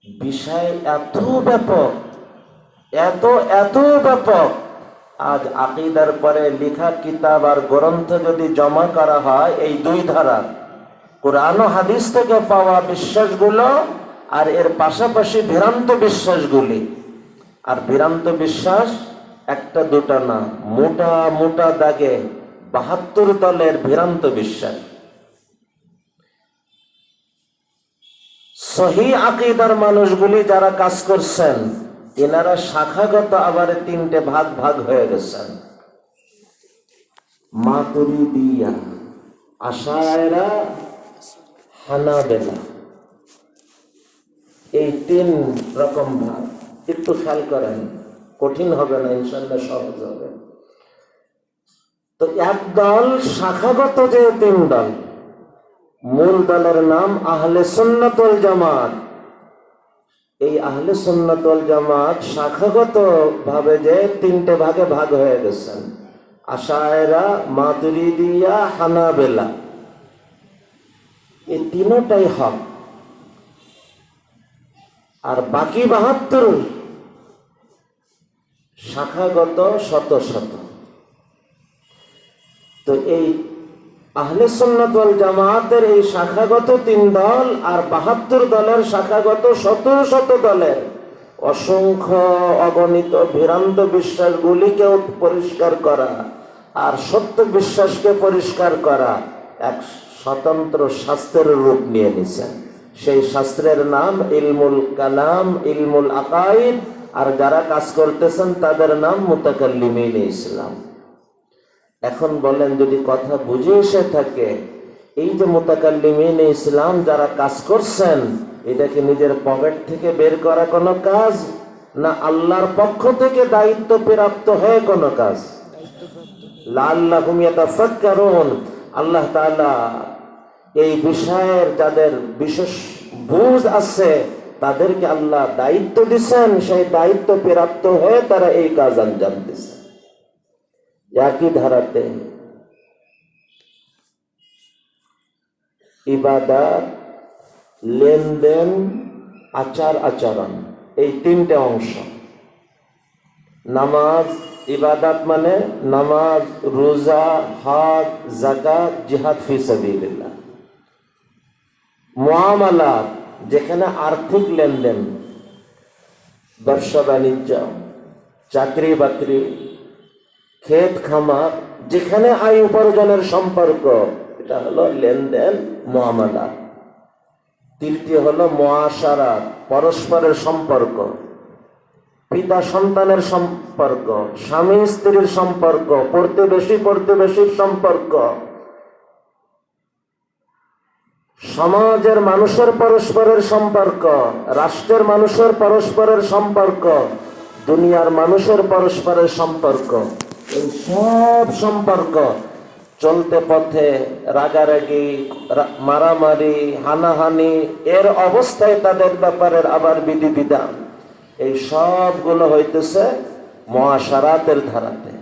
বিষয় এত ব্যাপক, এত ব্যাপক, আজ আকীদার পরে লেখা কিতাব আর গ্রন্থ যদি জমা করা হয় এই দুই ধারা, কোরআন ও হাদিস থেকে পাওয়া বিশ্বাসগুলো আর এর পাশাপাশি ভ্রান্ত বিশ্বাসগুলি, আর ভ্রান্ত বিশ্বাস একটা দুটা না, মোটা মোটা দাগে ৭২ দলের ভ্রান্ত বিশ্বাস। সহি আকীদার মানুষগুলি যারা কাজ করছেন এনারা শাখাগত আবার তিনটে ভাগ হয়ে গেছেন। মাতুরিদিয়া, আশায়রা, হানাবেলা, এই তিন রকম ভাগ। একটু খেয়াল করেন, কঠিন হবে না, ইনশাল্লাহ সহজ হবে। তো এক দল শাখাগত, যে তিন দল, মূল দলের নাম আহলে সুন্নাত ওয়াল জামাত। এই আহলে সুন্নাত ওয়াল জামাত শাখাগত ভাবে যে তিনটে ভাগে ভাগ হয়ে গেছেন, আশায়রা, মাতুরিদিয়া, হানাবেলা। এই তিনটাই হক, আর বাকি ৭২ শাখাগত শত শত। তো এই আহলে সুন্নাত ওয়াল জামাতের এই শাখাগত তিন দল আর ৭২ দলের শাখাগত শত শত দলের অসংখ্য অগণিত ভ্রান্ত বিশ্বাসগুলিকেও পরিষ্কার করা আর সত্য বিশ্বাসকে পরিষ্কার করা এক স্বতন্ত্র শাস্ত্রের রূপ নিয়ে নিছেন। সেই শাস্ত্রের নাম ইলমুল কালাম, ইলমুল আকাইদ, আর যারা কাজ করতেছেন তাদের নাম মুতাকাল্লিমিনে ইসলাম। এখন বলেন, যদি কথা বুঝে এসে থাকে, এই যে মুতাকাল্লিমিনে ইসলাম যারা কাজ করছেন, এটা কি নিজের পকেট থেকে বের করা কোনো কাজ, না আল্লাহর পক্ষ থেকে দায়িত্ব প্রাপ্ত হয়ে কোনো কাজ? লাআল্লাহুম ইয়াতাফাক্কারুন। আল্লাহ তাআলা এই বিষয়ের যাদের বিশেষ বুঝ আছে তাদেরকে আল্লাহ দায়িত্ব দিচ্ছেন, সেই দায়িত্ব প্রাপ্ত হয়ে তারা এই কাজ আঞ্জাম দিচ্ছে। একই ধারাতে ইবাদত, লেনদেন, আচার আচরণ, এই তিনটে অংশ। নামাজ, ইবাদত মানে নামাজ, রোজা, হজ, যাকাত, জিহাদ ফি সাবিলিল্লাহ। মুআমালাত, যেখানে আর্থিক লেনদেন, ব্যবসা বাণিজ্য, চাকরি বাকরি, ক্ষেত খামার, যেখানে আয় উপার্জনের সম্পর্ক, এটা হলো লেনদেন, মুআমালাত। তৃতীয় হলো মুআশারাত, পরস্পরের সম্পর্ক, পিতা সন্তানের সম্পর্ক, স্বামী স্ত্রীর সম্পর্ক, প্রতিবেশীর সম্পর্ক, সমাজের মানুষের পরস্পরের সম্পর্ক, রাষ্ট্রের মানুষের পরস্পরের সম্পর্ক, দুনিয়ার মানুষের পরস্পরের সম্পর্ক, এই সব সম্পর্ক চলতে পথে রাগারাগি, মারামারি, হানাহানি, এর অবস্থায় তাদের ব্যাপারের আবার বিধিবিধান, এই সবগুলো হইতেছে মুআশারাতের ধারাতে।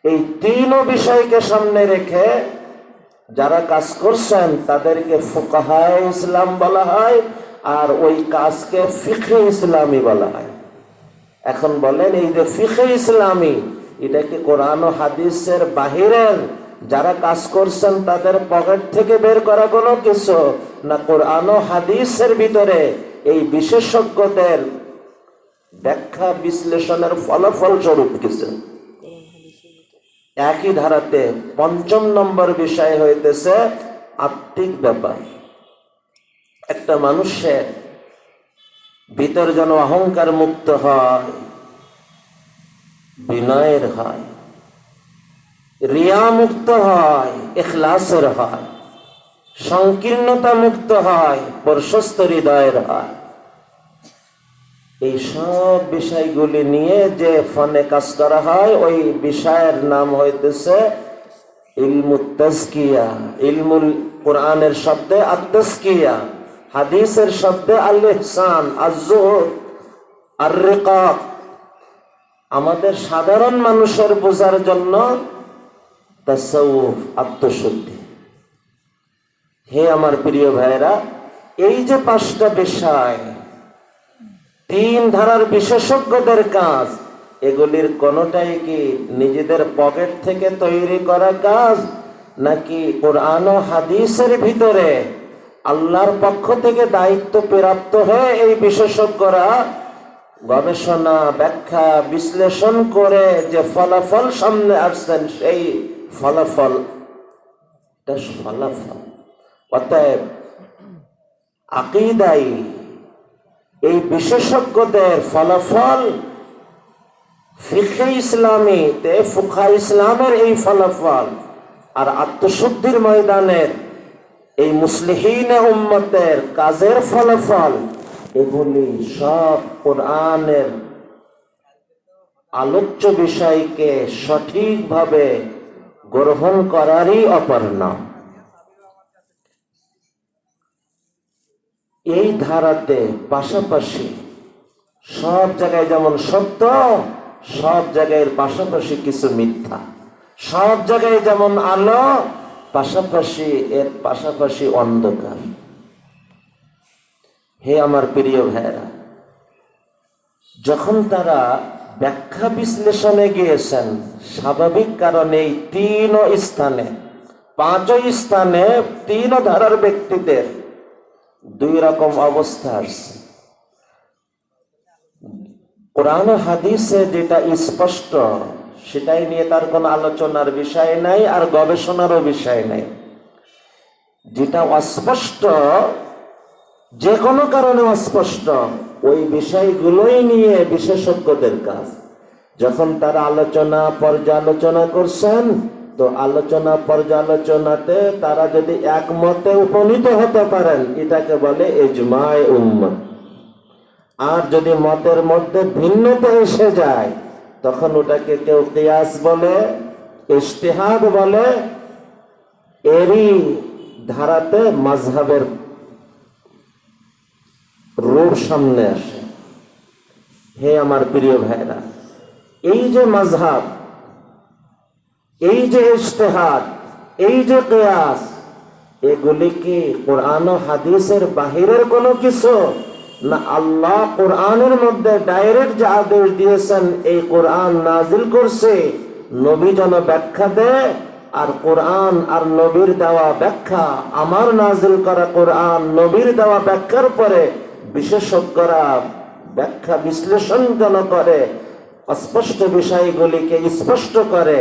এই তিনও বিষয়কে সামনে রেখে যারা কাজ করছেন তাদেরকে ফুকাহায়ে ইসলাম বলা হয়, আর ওই কাজকে ফিকহে ইসলামী বলা হয়। এখন বলেন, এই যে ফিকহে ইসলামী, এটা কি কোরআন ও হাদিসের বাহিরের যারা কাজ করছেন তাদের পকেট থেকে বের করা কোনো কিছু, না কোরআন ও হাদিসের ভিতরে এই বিশেষজ্ঞদের ব্যাখ্যা বিশ্লেষণের ফলাফল স্বরূপ কিছু? একই ধারাতে ৫ম নম্বর বিষয় হইতেছে আত্মিক ব্যাপার। একটা মানুষের ভিতর যেন অহংকার মুক্ত হয়, বিনয়ের হয়, রিয়া মুক্ত হয়, ইখলাসের হয়, সংকীর্ণতা মুক্ত হয়, প্রশস্ত হৃদয়ের হয়। এই সব বিষয়গুলি নিয়ে যে ফনে কাজ করা হয়, ওই বিষয়ের নাম হইতেছে ইলমুত তাজকিয়া। ইলমুল কোরআনের শব্দে আত-তাজকিয়া, হাদিসের শব্দে আল ইহসান, আয-যুহদ, আর-রিকাক। আমাদের সাধারণ মানুষের বোঝার জন্য তাসাউফ, আত্মশুদ্ধি। হে আমার প্রিয় ভাইরা, এই যে 5টা বিষয়, 3 ধারার বিশেষজ্ঞদের কাজ, এগুলির কোনোটাই কি নিজেদের পকেট থেকে তৈরি করা কাজ, নাকি কোরআন ও হাদিসের ভিতরে আল্লাহর পক্ষ থেকে দায়িত্ব প্রাপ্ত হয়ে এই বিশেষজ্ঞরা গবেষণা, ব্যাখ্যা, বিশ্লেষণ করে যে ফলাফল সামনে আসছেন, সেই ফলাফল? অতএব আকীদাই এই বিশেষজ্ঞদের ফলাফল, ফিকহে ইসলামীতে ফুকাহা ইসলামের এই ফলাফল, আর আত্মশুদ্ধির ময়দানের এই মুসলিহিনে উম্মতের কাজের ফলাফল, এগুলি সব কোরআনের আলোচ্য বিষয়কে সঠিকভাবে গ্রহণ করারই অপর নাম। এই ধারাতে পাশাপাশি সব জায়গায় যেমন সত্য, সব জায়গায় পাশাপাশি কিছু মিথ্যা। সব জায়গায় যেমন আলো, পাশাপাশি এর পাশাপাশি অন্ধকার। হে আমার প্রিয় ভাইরা, যখন তারা ব্যাখ্যা বিশ্লেষণে গিয়েছেন, স্বাভাবিক কারণে এই 3 স্থানে, 5 স্থানে 3 ধারার ব্যক্তিদের 2 রকম অবস্থা আসছে। কোরআন ও হাদিসে যেটা স্পষ্ট, সেটাই নিয়ে তার কোনো আলোচনার বিষয় নাই, আর গবেষণারও বিষয় নাই। যেটা অস্পষ্ট, যে কোনো কারণে অস্পষ্ট, ওই বিষয়গুলোই নিয়ে বিশেষজ্ঞদের কাজ। যখন তারা আলোচনা পর্যালোচনা করছেন, তো আলোচনা পর্যালোচনাতে তারা যদি একমতে উপনীত হতে পারেন, এটাকে বলে ইজমায়ে উম্মত। আর যদি মতের মধ্যে ভিন্নতা এসে যায়, তখন ওটাকে কেউ কিয়াস বলে, ইজতিহাদ বলে। এরই ধারাতে মাযহাবের রূপ সামনে আসে। হে আমার প্রিয় ভাইরা, এই যে মাযহাব, এই যে ইজতিহাদ, এই যে কিয়াস, এগুলি কি কোরআন ও হাদিসের বাহিরের কোনো কিছু, না আল্লাহ কোরআনের মধ্যে ডাইরেক্ট যে আদেশ দিয়েছেন, এই কোরআন নাজিল করছে, নবী যেন ব্যাখ্যা দেয়, আর কোরআন আর নবীর দেওয়া ব্যাখ্যা, আমার নাজিল করা কোরআন নবীর দেওয়া ব্যাখ্যার পরে বিশেষজ্ঞরা ব্যাখ্যা বিশ্লেষণ যেন করে, অস্পষ্ট বিষয়গুলিকে স্পষ্ট করে,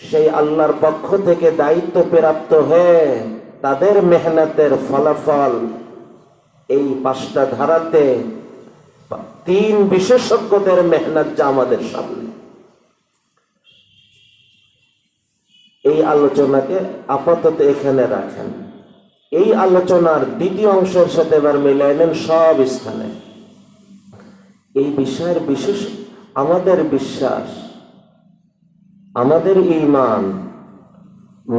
সেই আল্লাহর পক্ষ থেকে দায়িত্ব প্রাপ্ত হয়ে তাদের মেহনতের ফলাফল এই 5টা ধারাতে 3 বিশেষজ্ঞদের মেহনত যা আমাদের সামনে। এই আলোচনাকে আপাতত এখানে রাখেন। এই আলোচনার দ্বিতীয় অংশের সাথে এবার মিলাই নেন সব স্থানে। এই বিষয়ের বিশেষ আমাদের বিশ্বাস, আমাদের ঈমান,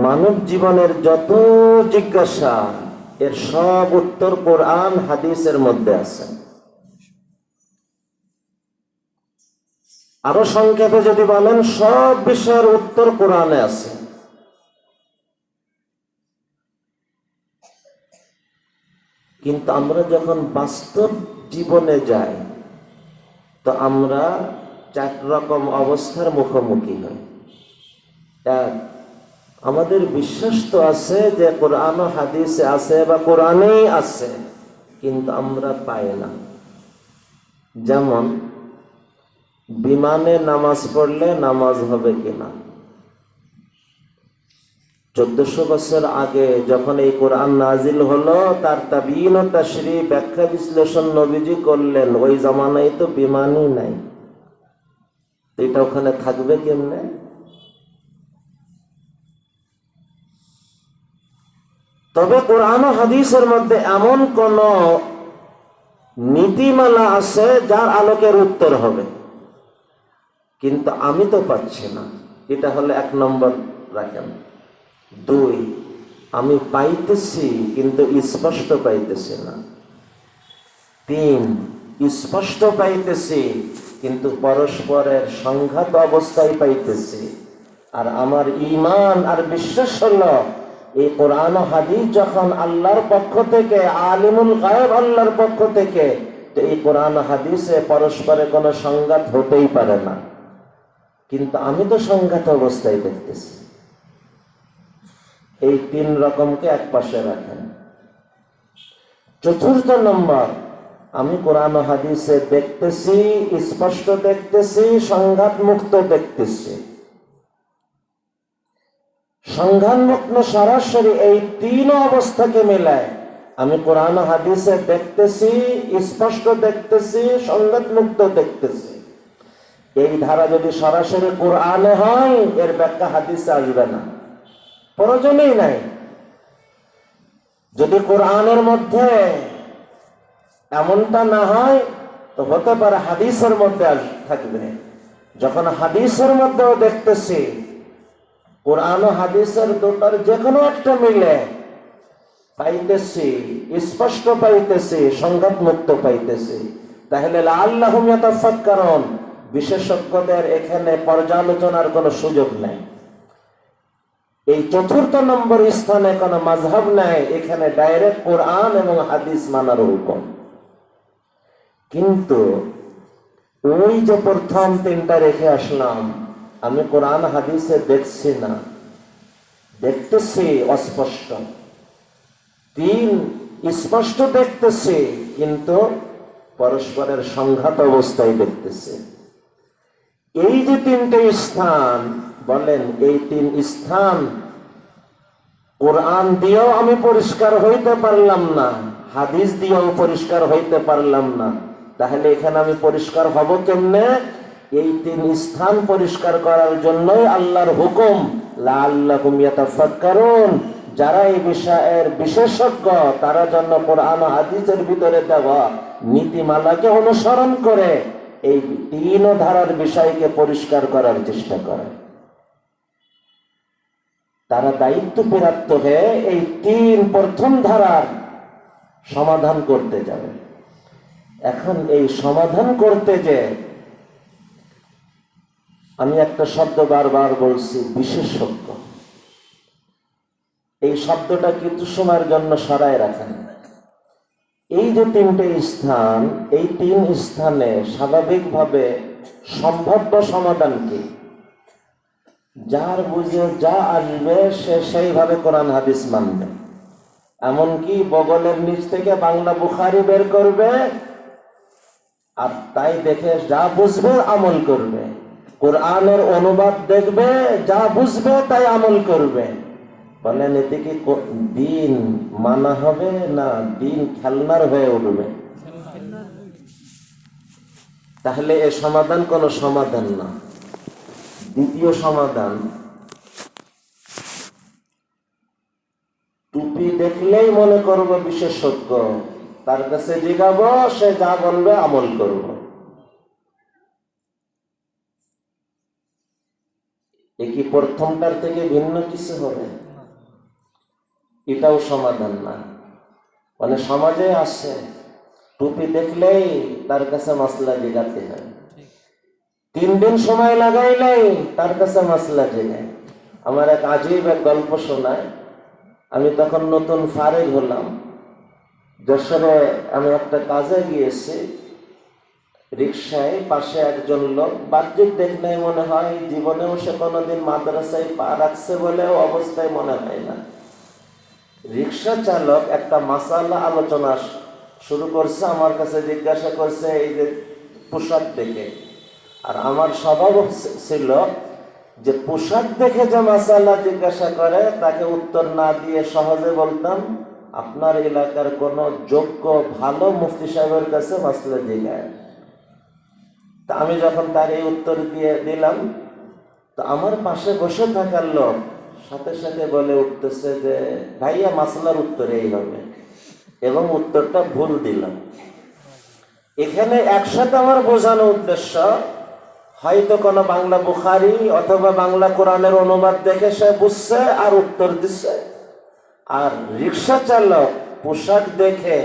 মানব জীবনের যত জিজ্ঞাসা এর সব উত্তর কোরআন হাদিসের মধ্যে আছে। আরো সংক্ষেপে যদি বলেন, সব বিষয়ের উত্তর কোরআনে আছে। কিন্তু আমরা যখন বাস্তব জীবনে যাই তো আমরা 4 রকম অবস্থার মুখোমুখি হই। এক, আমাদের বিশ্বাস তো আছে যে কোরআন ও হাদিসে আছে বা কোরআনেই আছে, কিন্তু আমরা পাই না। যেমন বিমানে নামাজ পড়লে নামাজ হবে কিনা। 1400 বছর আগে যখন এই কোরআন নাজিল হলো, তার তাবিন ও তাশরীহ, ব্যাখ্যা বিশ্লেষণ নবীজি করলেন। ওই জামানায় তো বিমানই নাই, এটা ওখানে থাকবে কেমনে? তবে কোরআন ও হাদিসের মধ্যে এমন কোন নীতিমালা আছে যার আলোকের উত্তর হবে, কিন্তু আমি তো পাচ্ছি না। এটা হলো 1 নম্বর রাখেন। 2, আমি পাইতেছি কিন্তু স্পষ্ট পাইতেছি না। 3, স্পষ্ট পাইতেছি কিন্তু পরস্পরের সংঘাত অবস্থায় পাইতেছি। আর আমার ঈমান আর বিশ্বাস হলো এই কোরআন ও হাদিস যখন আল্লাহর পক্ষ থেকে, আলিমুল গায়ব আল্লাহর পক্ষ থেকে, তো এই কোরআন ও হাদিসে পরস্পরের কোনো সংঘাত হতেই পারে না। কিন্তু আমি তো সংঘাত অবস্থায় দেখতেছি। এই 3 রকমকে এক পাশে রাখেন। 4 নম্বর, আমি কোরআন ও হাদিসে দেখতেছি, স্পষ্ট দেখতেছি, সংঘাত মুক্ত দেখতেছি। সংঘাত মুক্ত সরাসরি এই 3 অবস্থাকে মেলায় আমি কোরআন ও হাদিসে দেখতেছি, স্পষ্ট দেখতেছি, সংঘাত মুক্ত দেখতেছি। এই ধারা যদি সরাসরি কোরআনে হয়, এর ব্যাখ্যা হাদিসে আসবে না, প্রয়োজনই নাই। যদি কোরআনের মধ্যে এমনটা না হয় তো হতে পারে হাদিসের মধ্যে থাকবে। যখন হাদিসের মধ্যেও দেখতেছি, কোরআন ও হাদিসের দুটোর যে কোনো একটা মিলে পাইতেছি, স্পষ্ট পাইতেছি, সংঘাত মুক্ত পাইতেছি, তাহলে লাআল্লাহুম ইয়াতাফাক্কারুন, বিশেষজ্ঞদের এখানে পর্যালোচনার কোনো সুযোগ নেই। এই 4 নম্বর স্থানে কোনো মাযহাব নাই, এখানে ডাইরেক্ট কোরআন এবং হাদিস মানার হুকুম। কিন্তু ওই যে প্রথম 3টা রেখে আসলাম, আমি কোরআন হাদিসে দেখছি না, দেখতেছি অস্পষ্ট। 3, স্পষ্ট দেখতেছি কিন্তু পরস্পরের সংঘাত অবস্থায় দেখতেছি। এই যে 3টে স্থান, বলেন এই 3 স্থান কোরআন দিয়েও আমি পরিষ্কার হইতে পারলাম না, হাদিস দিয়েও পরিষ্কার হইতে পারলাম না, তাহলে এখানে আমি পরিষ্কার হব কেমনে? এই 3 স্থান পরিষ্কার করার জন্যই আল্লাহর হুকুম, লাআল্লাহুম ইয়াতাফাক্কারুন। যারা এই বিষয়ের বিশেষজ্ঞ তারা জন্য কোরআন ও হাদিসের ভিতরে দেওয়া নীতিমালাকে অনুসরণ করে এই 3 ধারার বিষয়কে পরিষ্কার করার চেষ্টা করে। তারা দায়িত্ব প্রাপ্ত হয়ে এই 3 প্রথম ধারার সমাধান করতে যাবে। এখন এই সমাধান করতে যে আমি একটা শব্দ বারবার বলছি, বিশেষজ্ঞ। এই শব্দটা কিছু সময়ের জন্য সরায় রাখেন। এই যে 3টে স্থান, এই 3 স্থানে স্বাভাবিকভাবে সম্ভাব্য সমাধান কি? যার বুঝে যা আসবে সে সেইভাবে কোরআন হাদিস মানবে। এমনকি বগলের নিচ থেকে বাংলা বুখারী বের করবে আর তাই দেখে যা বুঝবে আমল করবে। কোরআনের অনুবাদ দেখবে, যা বুঝবে তাই আমল করবে। বলেন এতে কি দিন মানা হবে না দিন খেলনার হয়ে উঠবে? তাহলে এ সমাধান কোনো সমাধান না। দ্বিতীয় সমাধান, টুপি দেখলেই মনে করবো বিশেষজ্ঞ, তার কাছে জিজ্ঞাবো, সে যা বলবে আমল করব। কি প্রথমটার থেকে ভিন্ন কিছু হবে? এটাও সমাধান না। মানে সমাজে আসে টুপি দেখলেই তার কাছে মাসলা জিগাতে হয়, 3 দিন সময় লাগাইলেই তার কাছে মাসলা জিগায়। আমার এক আজীব এক গল্প শোনায়। আমি তখন নতুন ফারেগ হলাম, যশোরে আমি একটা কাজে গিয়েছি। রিক্সায় পাশে একজন লোক, বাহ্যিক দেখলে মনে হয় জীবনেও সে কোনোদিন মাদ্রাসায় পা রাখছে বলেও অবস্থায় মনে হয় না। রিক্সা চালক একটা মাসালা আলোচনা শুরু করছে, আমার কাছে জিজ্ঞাসা করছে এই যে পোশাক দেখে। আর আমার স্বভাব ছিল যে পোশাক দেখে যে মাসালা জিজ্ঞাসা করে তাকে উত্তর না দিয়ে সহজে বলতাম, আপনার এলাকার কোনো যোগ্য ভালো মুফতি সাহেবের কাছে মাসলা জিজ্ঞাসা। তা আমি যখন তার এই উত্তর দিয়ে দিলাম, তো আমার পাশে বসে থাকার লোক সাথে সাথে বলে উঠতেছে যে ভাইয়া মাসলার উত্তর এই হবে, এবং উত্তরটা ভুল দিলাম। এখানে একসাথে আমার বোঝানো উদ্দেশ্য, হয়তো কোনো বাংলা বুখারি অথবা বাংলা কোরআনের অনুবাদ দেখে সে বুঝছে আর উত্তর দিচ্ছে, আর রিক্সা চালক পোশাক দেখে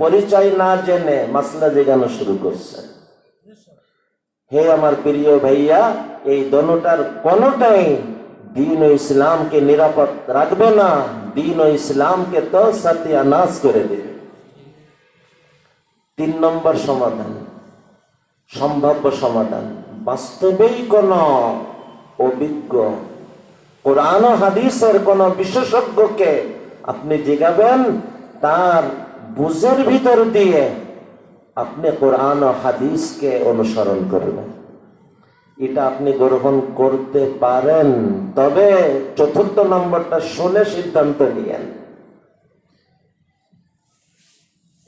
পরিচয় না জেনে মাসলা জিজ্ঞাসা শুরু করছে। হে আমার প্রিয় ভাইয়া, এই দোনোটার কোনোটাই দ্বীন ও ইসলামকে নিরাপদ রাখবে না, দ্বীন ও ইসলামকে তো সত্যানাশ করে দেবে। 3 নম্বর সমাধান, সম্ভাব্য সমাধান, বাস্তবেই কোন অভিজ্ঞ কোরআন ও হাদিসের কোন বিশেষজ্ঞকে আপনি জিজ্ঞাবেন, তার বুঝের ভিতর দিয়ে আপনি কোরআন ও হাদিসকে অনুসরণ করবেন। এটা আপনি গ্রহণ করতে পারেন, তবে 4র্থ নম্বরটা শুনে সিদ্ধান্ত নিয়েন।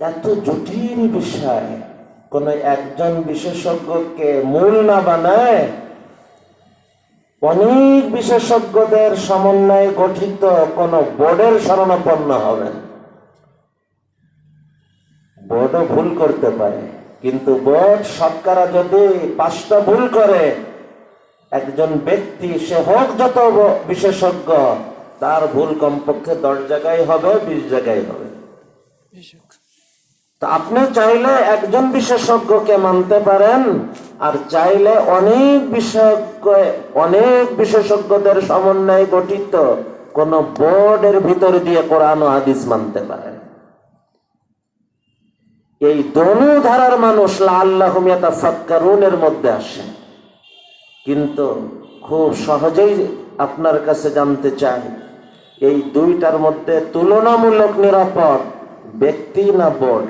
এত জটিল বিষয় কোন একজন বিশেষজ্ঞকে মূল না বানায় অনেক বিশেষজ্ঞদের সমন্বয়ে গঠিত কোন বোর্ডের শরণাপন্ন হবেন। বোর্ডও ভুল করতে পারে, কিন্তু বোর্ড শতকরা যদি 5টা ভুল করে, একজন ব্যক্তি সে হোক যত বিশেষজ্ঞ, তার ভুল কমপক্ষে 10 জায়গায় হবে, 20 জায়গায় হবে। তা আপনি চাইলে একজন বিশেষজ্ঞকে মানতে পারেন, আর চাইলে অনেক বিশেষজ্ঞদের সমন্বয়ে গঠিত কোন বোর্ডের ভিতর দিয়ে কোরআন ও হাদিস মানতে পারেন। এই দোনো ধারার মানুষ লাআল্লাহুম ইয়াতাফাক্কারুনের মধ্যে আসে। কিন্তু খুব সহজেই আপনার কাছে জানতে চাই, এই দুইটার মধ্যে তুলনামূলক নিরাপদ ব্যক্তি না বোর্ড?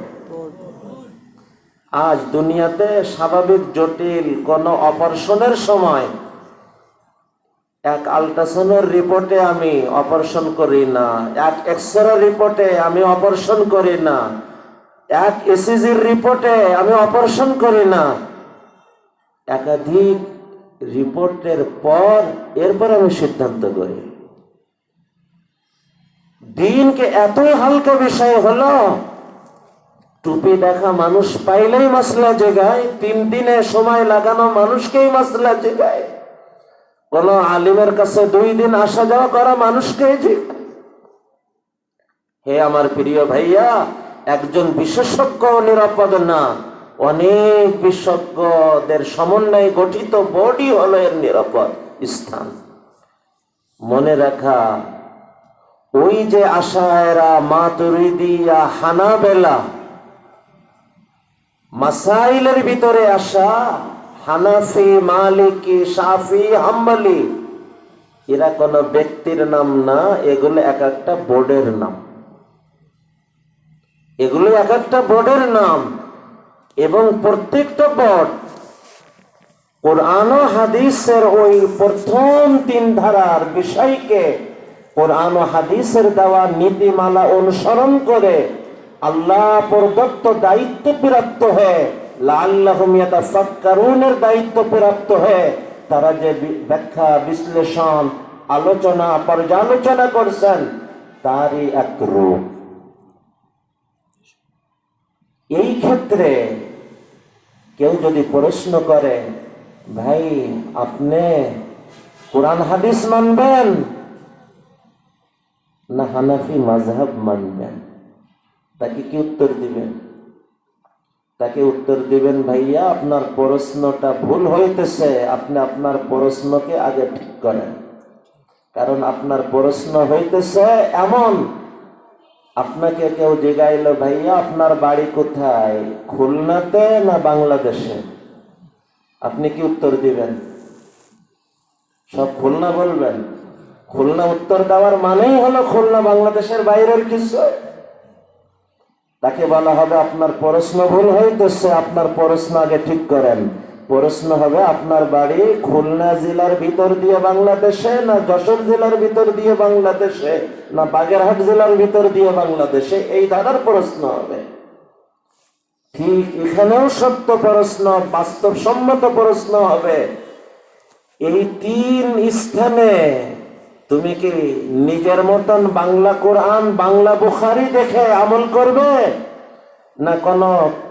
আজ দুনিয়াতে স্বাভাবিক জটিল কোন অপারেশনের সময় এক আল্ট্রাসাউন্ডের রিপোর্টে আমি অপারেশন করি না, এক এক্সরে রিপোর্টে আমি অপারেশন করি না, এক ইসিজির রিপোর্টে আমি অপারেশন করি না, একাধিক রিপোর্টের পর এরপর আমি সিদ্ধান্ত করি। দিনকে এতই হালকা বিষয় হলো, টুপি দেখা মানুষ পাইলেই মাসলা জেগায়, 3 দিনে সময় লাগানো মানুষকেই মাসলা জেগায়, কোন আলিমের কাছে 2 দিন আসা যাওয়া করা মানুষকেই জিগায়। হে আমার প্রিয় ভাইয়া, একজন বিশেষজ্ঞ নিরাপদ না, অনেক বিশেষজ্ঞদের সমন্বয়ে গঠিত বোর্ডই হলো এর নিরাপদ স্থান। মনে রাখা, ওই যে আশায়েরা, মাতুরিদিয়া, হানাবেলা মাসাইলের ভিতরে আসা, হানাফি, মালিকি, শাফি, হাম্বলি, এরা কোন ব্যক্তির নাম না, এগুলো এক একটা বোর্ডের নাম। এগুলো এক একটা বোর্ডের নাম, এবং প্রত্যেকটা বোর্ড কোরআন ও হাদিসের ওই প্রথম 3 ধারার বিষয়কে কোরআন ও হাদিসের দেওয়া নীতিমালা অনুসরণ করে আল্লাহ প্রদত্ত দায়িত্ব প্রাপ্ত হয়ে, লাআল্লাহুম ইয়াতাফাক্কারুনের দায়িত্ব প্রাপ্ত হয়ে তারা যে ব্যাখ্যা, বিশ্লেষণ, আলোচনা, পর্যালোচনা করছেন, তারই এক রূপ। এই ক্ষেত্রে কেউ যদি প্রশ্ন করে, ভাই আপনি কোরআন হাদিস মানবেন না হানাফি মাযহাব মানবেন? তাকে কি উত্তর দিবেন? তাকে উত্তর দিবেন, ভাইয়া আপনার প্রশ্নটা ভুল হইতেছে, আপনি আপনার প্রশ্নকে আগে ঠিক করেন। কারণ আপনার প্রশ্ন হইতেছে এমন, আপনাকে কেউ জিগাইলো, ভাইয়া আপনার বাড়ি কোথায়, খুলনাতে না বাংলাদেশে? আপনি কি উত্তর দিবেন? সব খুলনা বলবেন? খুলনা উত্তর দেওয়ার মানেই হলো খুলনা বাংলাদেশের বাইরের কিছু। তাকে বলা হবে আপনার প্রশ্ন ভুল হইতেছে, আপনার প্রশ্ন আগে ঠিক করেন। প্রশ্ন হবে আপনার বাড়ি খুলনা জেলার ভিতর দিয়ে বাংলাদেশে না যশোর জেলার ভিতর দিয়ে বাংলাদেশে না বাগেরহাট জেলার ভিতর দিয়ে বাংলাদেশে, এই ধারার প্রশ্ন হবে। ঠিক এখানেও সত্য প্রশ্ন, বাস্তবসম্মত প্রশ্ন হবে, এই তিন স্থানে তুমি কি নিজের মতন বাংলা কোরআন বাংলা বুখারি দেখে আমল করবে, না কোন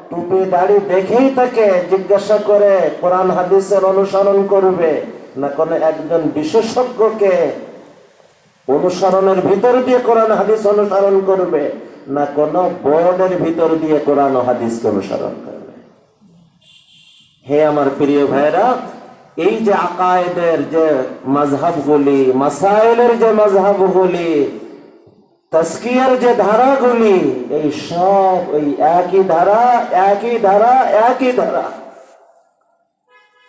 টুপি দাড়ি দেখেই তাকে জিজ্ঞাসা করে কোরআন হাদিসের অনুসরণ করবে, না কোন একজন বিশেষজ্ঞকে অনুসরণের ভিতর দিয়ে কোরআন হাদিস অনুসরণ করবে, না কোন বোর্ডের ভিতর দিয়ে কোরআন ও হাদিসকে অনুসরণ করবে? হে আমার প্রিয় ভাইরা, এই যে আকায়েদের যে মাযহাবগুলি, মাসাইলের যে মাযহাবগুলি, তাজকিয়ার যে ধারাগুলি, এই সব ওই একই ধারা, একই ধারা, একই ধারা।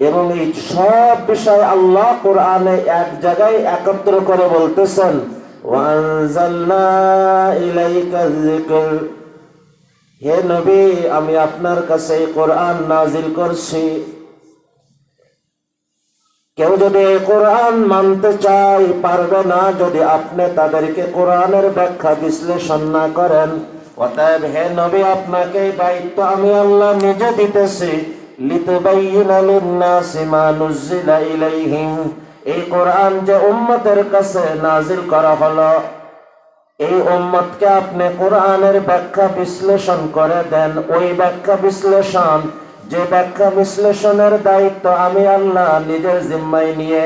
এবং এই সব বিষয় আল্লাহ কোরআনে এক জায়গায় একত্র করে বলতেছেন, ওয়ানজালনা ইলাইকা যিকর, হে নবী আমি আপনার কাছে কোরআন নাজিল করছি। কেউ যদি এই কোরআন মানতে চায় পারবে না যদি আপনি তাদেরকে কোরআনের ব্যাখ্যা বিশ্লেষণ না করেন। অতএব হে নবী আপনাকে দায়িত্ব আমি আল্লাহ নিজে দিতেছি, লিতুবাইয়িনা লিন-নাসি মা নুযিলা ইলাইহিম, এই কোরআন যে উম্মতের কাছে নাজিল করা হলো, এই উম্মতকে আপনি কোরআনের ব্যাখ্যা বিশ্লেষণ করে দেন। ওই ব্যাখ্যা বিশ্লেষণ, যে ব্যাখ্যা বিশ্লেষণের দায়িত্ব আমি আল্লাহ নিজের জিম্মায় নিয়ে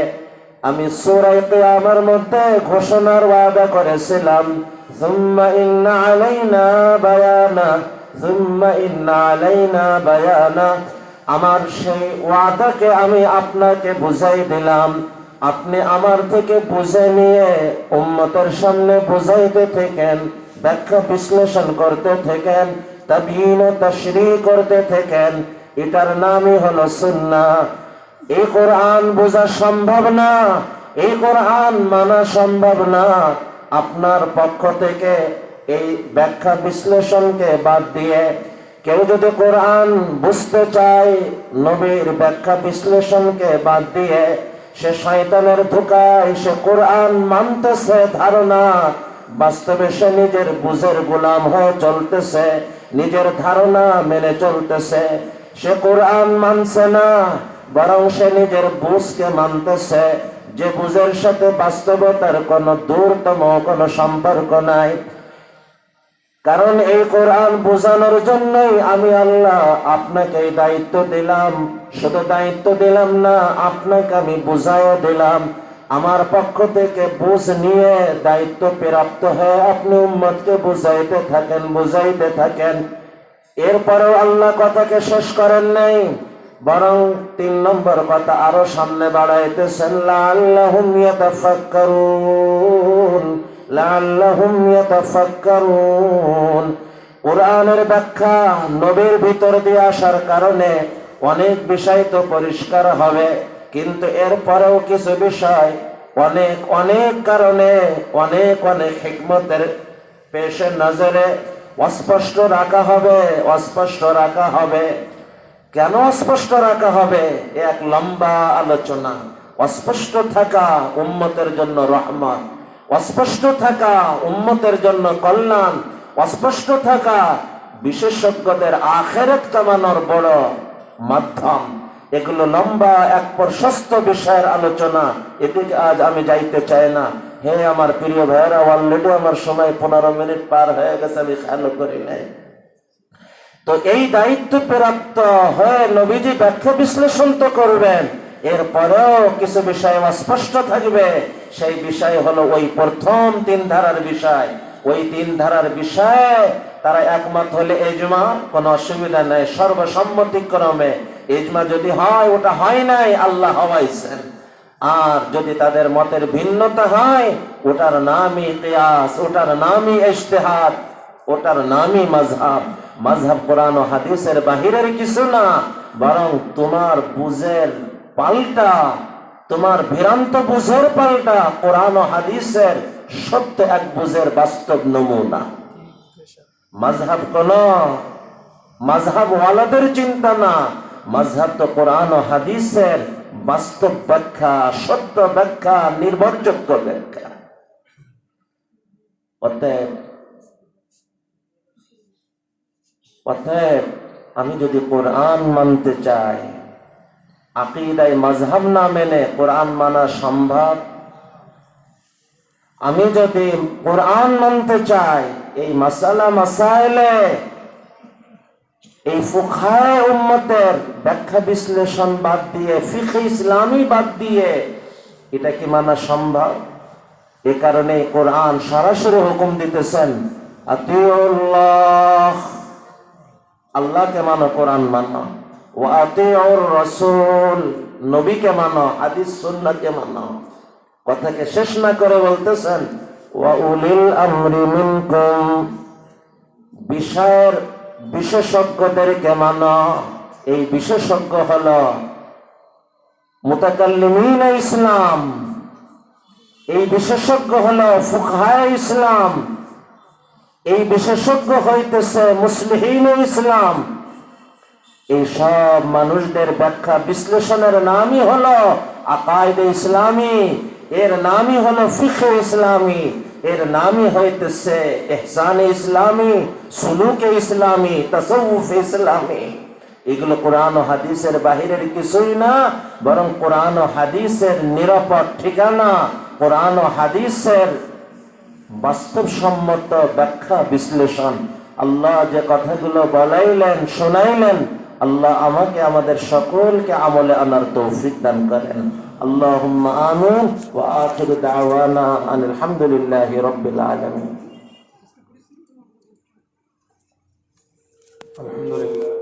আমি সূরা কিয়ামার মধ্যে ঘোষণার ওয়াদা করেছিলাম, সুম্মা ইন্না আলাইনা বায়ানা, সুম্মা ইন্না আলাইনা বায়ানা, আমার সেই ওয়াদাকে আমি আপনাকে বুঝাই দিলাম, আপনি আমার থেকে বুঝে নিয়ে উম্মতের সামনে বুঝাইতে থাকেন, ব্যাখ্যা বিশ্লেষণ করতে থাকেন, তাবয়ীন ও তাশরীহ করতে থাকেন। এটার নামই হলো সুন্নাহ। এই কোরআন বোঝা সম্ভব না, এই কোরআন মানা সম্ভব না আপনার পক্ষ থেকে এই ব্যাখ্যা বিশ্লেষণকে বাদ দিয়ে। কেউ যদি কোরআন বুঝতে চায় নবীর ব্যাখ্যা বিশ্লেষণকে বাদ দিয়ে, সে শয়তানের ধোঁকায় সে কোরআন মানতেছে ধারণা, বাস্তবে সে নিজের বুঝের গোলাম হয়ে চলতেছে, নিজের ধারণা মেনে চলতেছে। সে কোরআন মানছে না, বরং সে নিজের বুঝকে মানতেছে, যে বুঝের সাথে বাস্তবতার কোনো দূরতম কোনো সম্পর্ক নাই। কারণ এই কোরআন বোঝানোর জন্যই আমি আল্লাহ আপনাকে এই দায়িত্ব দিলাম। শুধু দায়িত্ব দিলাম না, আপনাকে আমি বুঝাইও দিলাম। আমার পক্ষ থেকে বুঝ নিয়ে দায়িত্ব প্রাপ্ত হয়ে আপনি উম্মতকে বুঝাইতে থাকেন, বুঝাইতে থাকেন। এরপরেও আল্লাহ কথাকে শেষ করেন নাই, বরং 3 নম্বর কথা আরো সামনে বাড়াইতেছেন, লাআল্লাহুম ইয়াতাফাক্কারুন, লাআল্লাহুম ইয়াতাফাক্কারুন। কোরআনের ব্যাখ্যা নবীর ভিতর দিয়ে আসার কারণে অনেক বিষয় তো পরিষ্কার হবে, কিন্তু এরপরেও কিছু বিষয় অনেক অনেক কারণে অনেক অনেক হিকমতের পেশে নজরে অস্পষ্ট রাখা হবে, অস্পষ্ট রাখা হবে। কেন অস্পষ্ট রাখা হবে? এক লম্বা আলোচনা। অস্পষ্ট থাকা উম্মতের জন্য রহমত, অস্পষ্ট থাকা উম্মতের জন্য কল্যাণ, অস্পষ্ট থাকা বিশেষজ্ঞদের আখিরাত কামানোর বড় মাধ্যম। এগুলো লম্বা এক প্রশস্ত বিষয়ের আলোচনা, এদিকে আজ আমি যাইতে চাই না। হে আমার প্রিয় ভাইয়েরা, অলরেডি আমার সময় 15 মিনিট পার হয়ে গেছে, আমি খেয়াল করি নাই। তো এই দায়িত্ব প্রাপ্ত হয়ে নবীজি ব্যাখ্যা বিশ্লেষণ তো করবেন, এরপরেও কিছু বিষয় অস্পষ্ট থাকবে। সেই বিষয় হলো ওই প্রথম তিন ধারার বিষয়। ওই তিন ধারার বিষয়ে তারা একমত হলে ইজমা, কোনো অসুবিধা নেই, সর্বসম্মতিক্রমে ইজমা যদি হয়, ওটা হয় নাই, আল্লাহ হওয়াইছেন। আর যদি তাদের মতের ভিন্নতা হয়, ওটার নামই কিয়াস, ওটার নামই ইজতিহাদ, ওটার নামই মাযহাব। মাযহাব কোরআন ও হাদিসের বাহিরের কিছু না, বরং তোমার বুঝের পাল্টা, তোমার ভ্রান্ত বুঝের পাল্টা কোরআন ও হাদিসের সত্য এক বুঝের বাস্তব নমুনা। মাযহাব কোন মাযহাব ওয়ালাদের চিন্তা না, মাযহাব তো কোরআন ও হাদিসের বাস্তব ব্যাখ্যা, সত্য ব্যাখ্যা, নির্ভরযোগ্য ব্যাখ্যা। অতএব আমি যদি কোরআন মানতে চাই, আকীদায় মাযহাব না মেনে কোরআন মানা সম্ভব? আমি যদি কোরআন মানতে চাই, এই মাসালা মাসাইলে এই ফুকাহায়ে উম্মতের ব্যাখ্যা বিশ্লেষণ বাদ দিয়ে, ফিকহ ইসলামী বাদ দিয়ে, এটা কি মানা সম্ভব? এ কারণে কোরআন সরাসরি হুকুম দিতেছেন, আতিউল্লাহ, আল্লাহকে মানো, কোরআন মানো, ওয়া আতিউর রাসূল, নবীকে মানো, হাদিস সুন্নাহকে মানো। কথাকে শেষ না করে বলতেছেন, ওয়া উলিল আমরি মিনকুম, বিষয়ের বিশেষজ্ঞদেরকে মানো। এই বিশেষজ্ঞ হলো মুতাকাল্লিমিন ইসলাম, এই বিশেষজ্ঞ হলো ফুকাহায়ে ইসলাম, এই বিশেষজ্ঞ হইতেছে মুসলিহিন ইসলাম। এই সব মানুষদের ব্যাখ্যা বিশ্লেষণের নামই হলো আকায়েদ ইসলামী, এর নামই হলো ফিকহ ইসলামী, এর নামই হইতেছে ইহসান ইসলামী, সুলুক ইসলামী, তাসাউফ ইসলামী। এগুলো কোরআন ও হাদিসের বাহিরের কিছুই না, বরং কোরআন ও হাদিসের নিরাপদ ঠিকানা, কোরআন ও হাদিসের বাস্তবসম্মত ব্যাখ্যা বিশ্লেষণ। আল্লাহ যে কথাগুলো বলাইলেন, শোনাইলেন, আল্লাহ আমাকে, আমাদের সকলকে আমলে আনার তৌফিক দান করেন। আল্লাহুম্মা আমিন। ওয়া আখিরু দাওয়ানা আনিল হামদুলিল্লাহি রাব্বিল আলামিন। আলহামদুলিল্লাহ।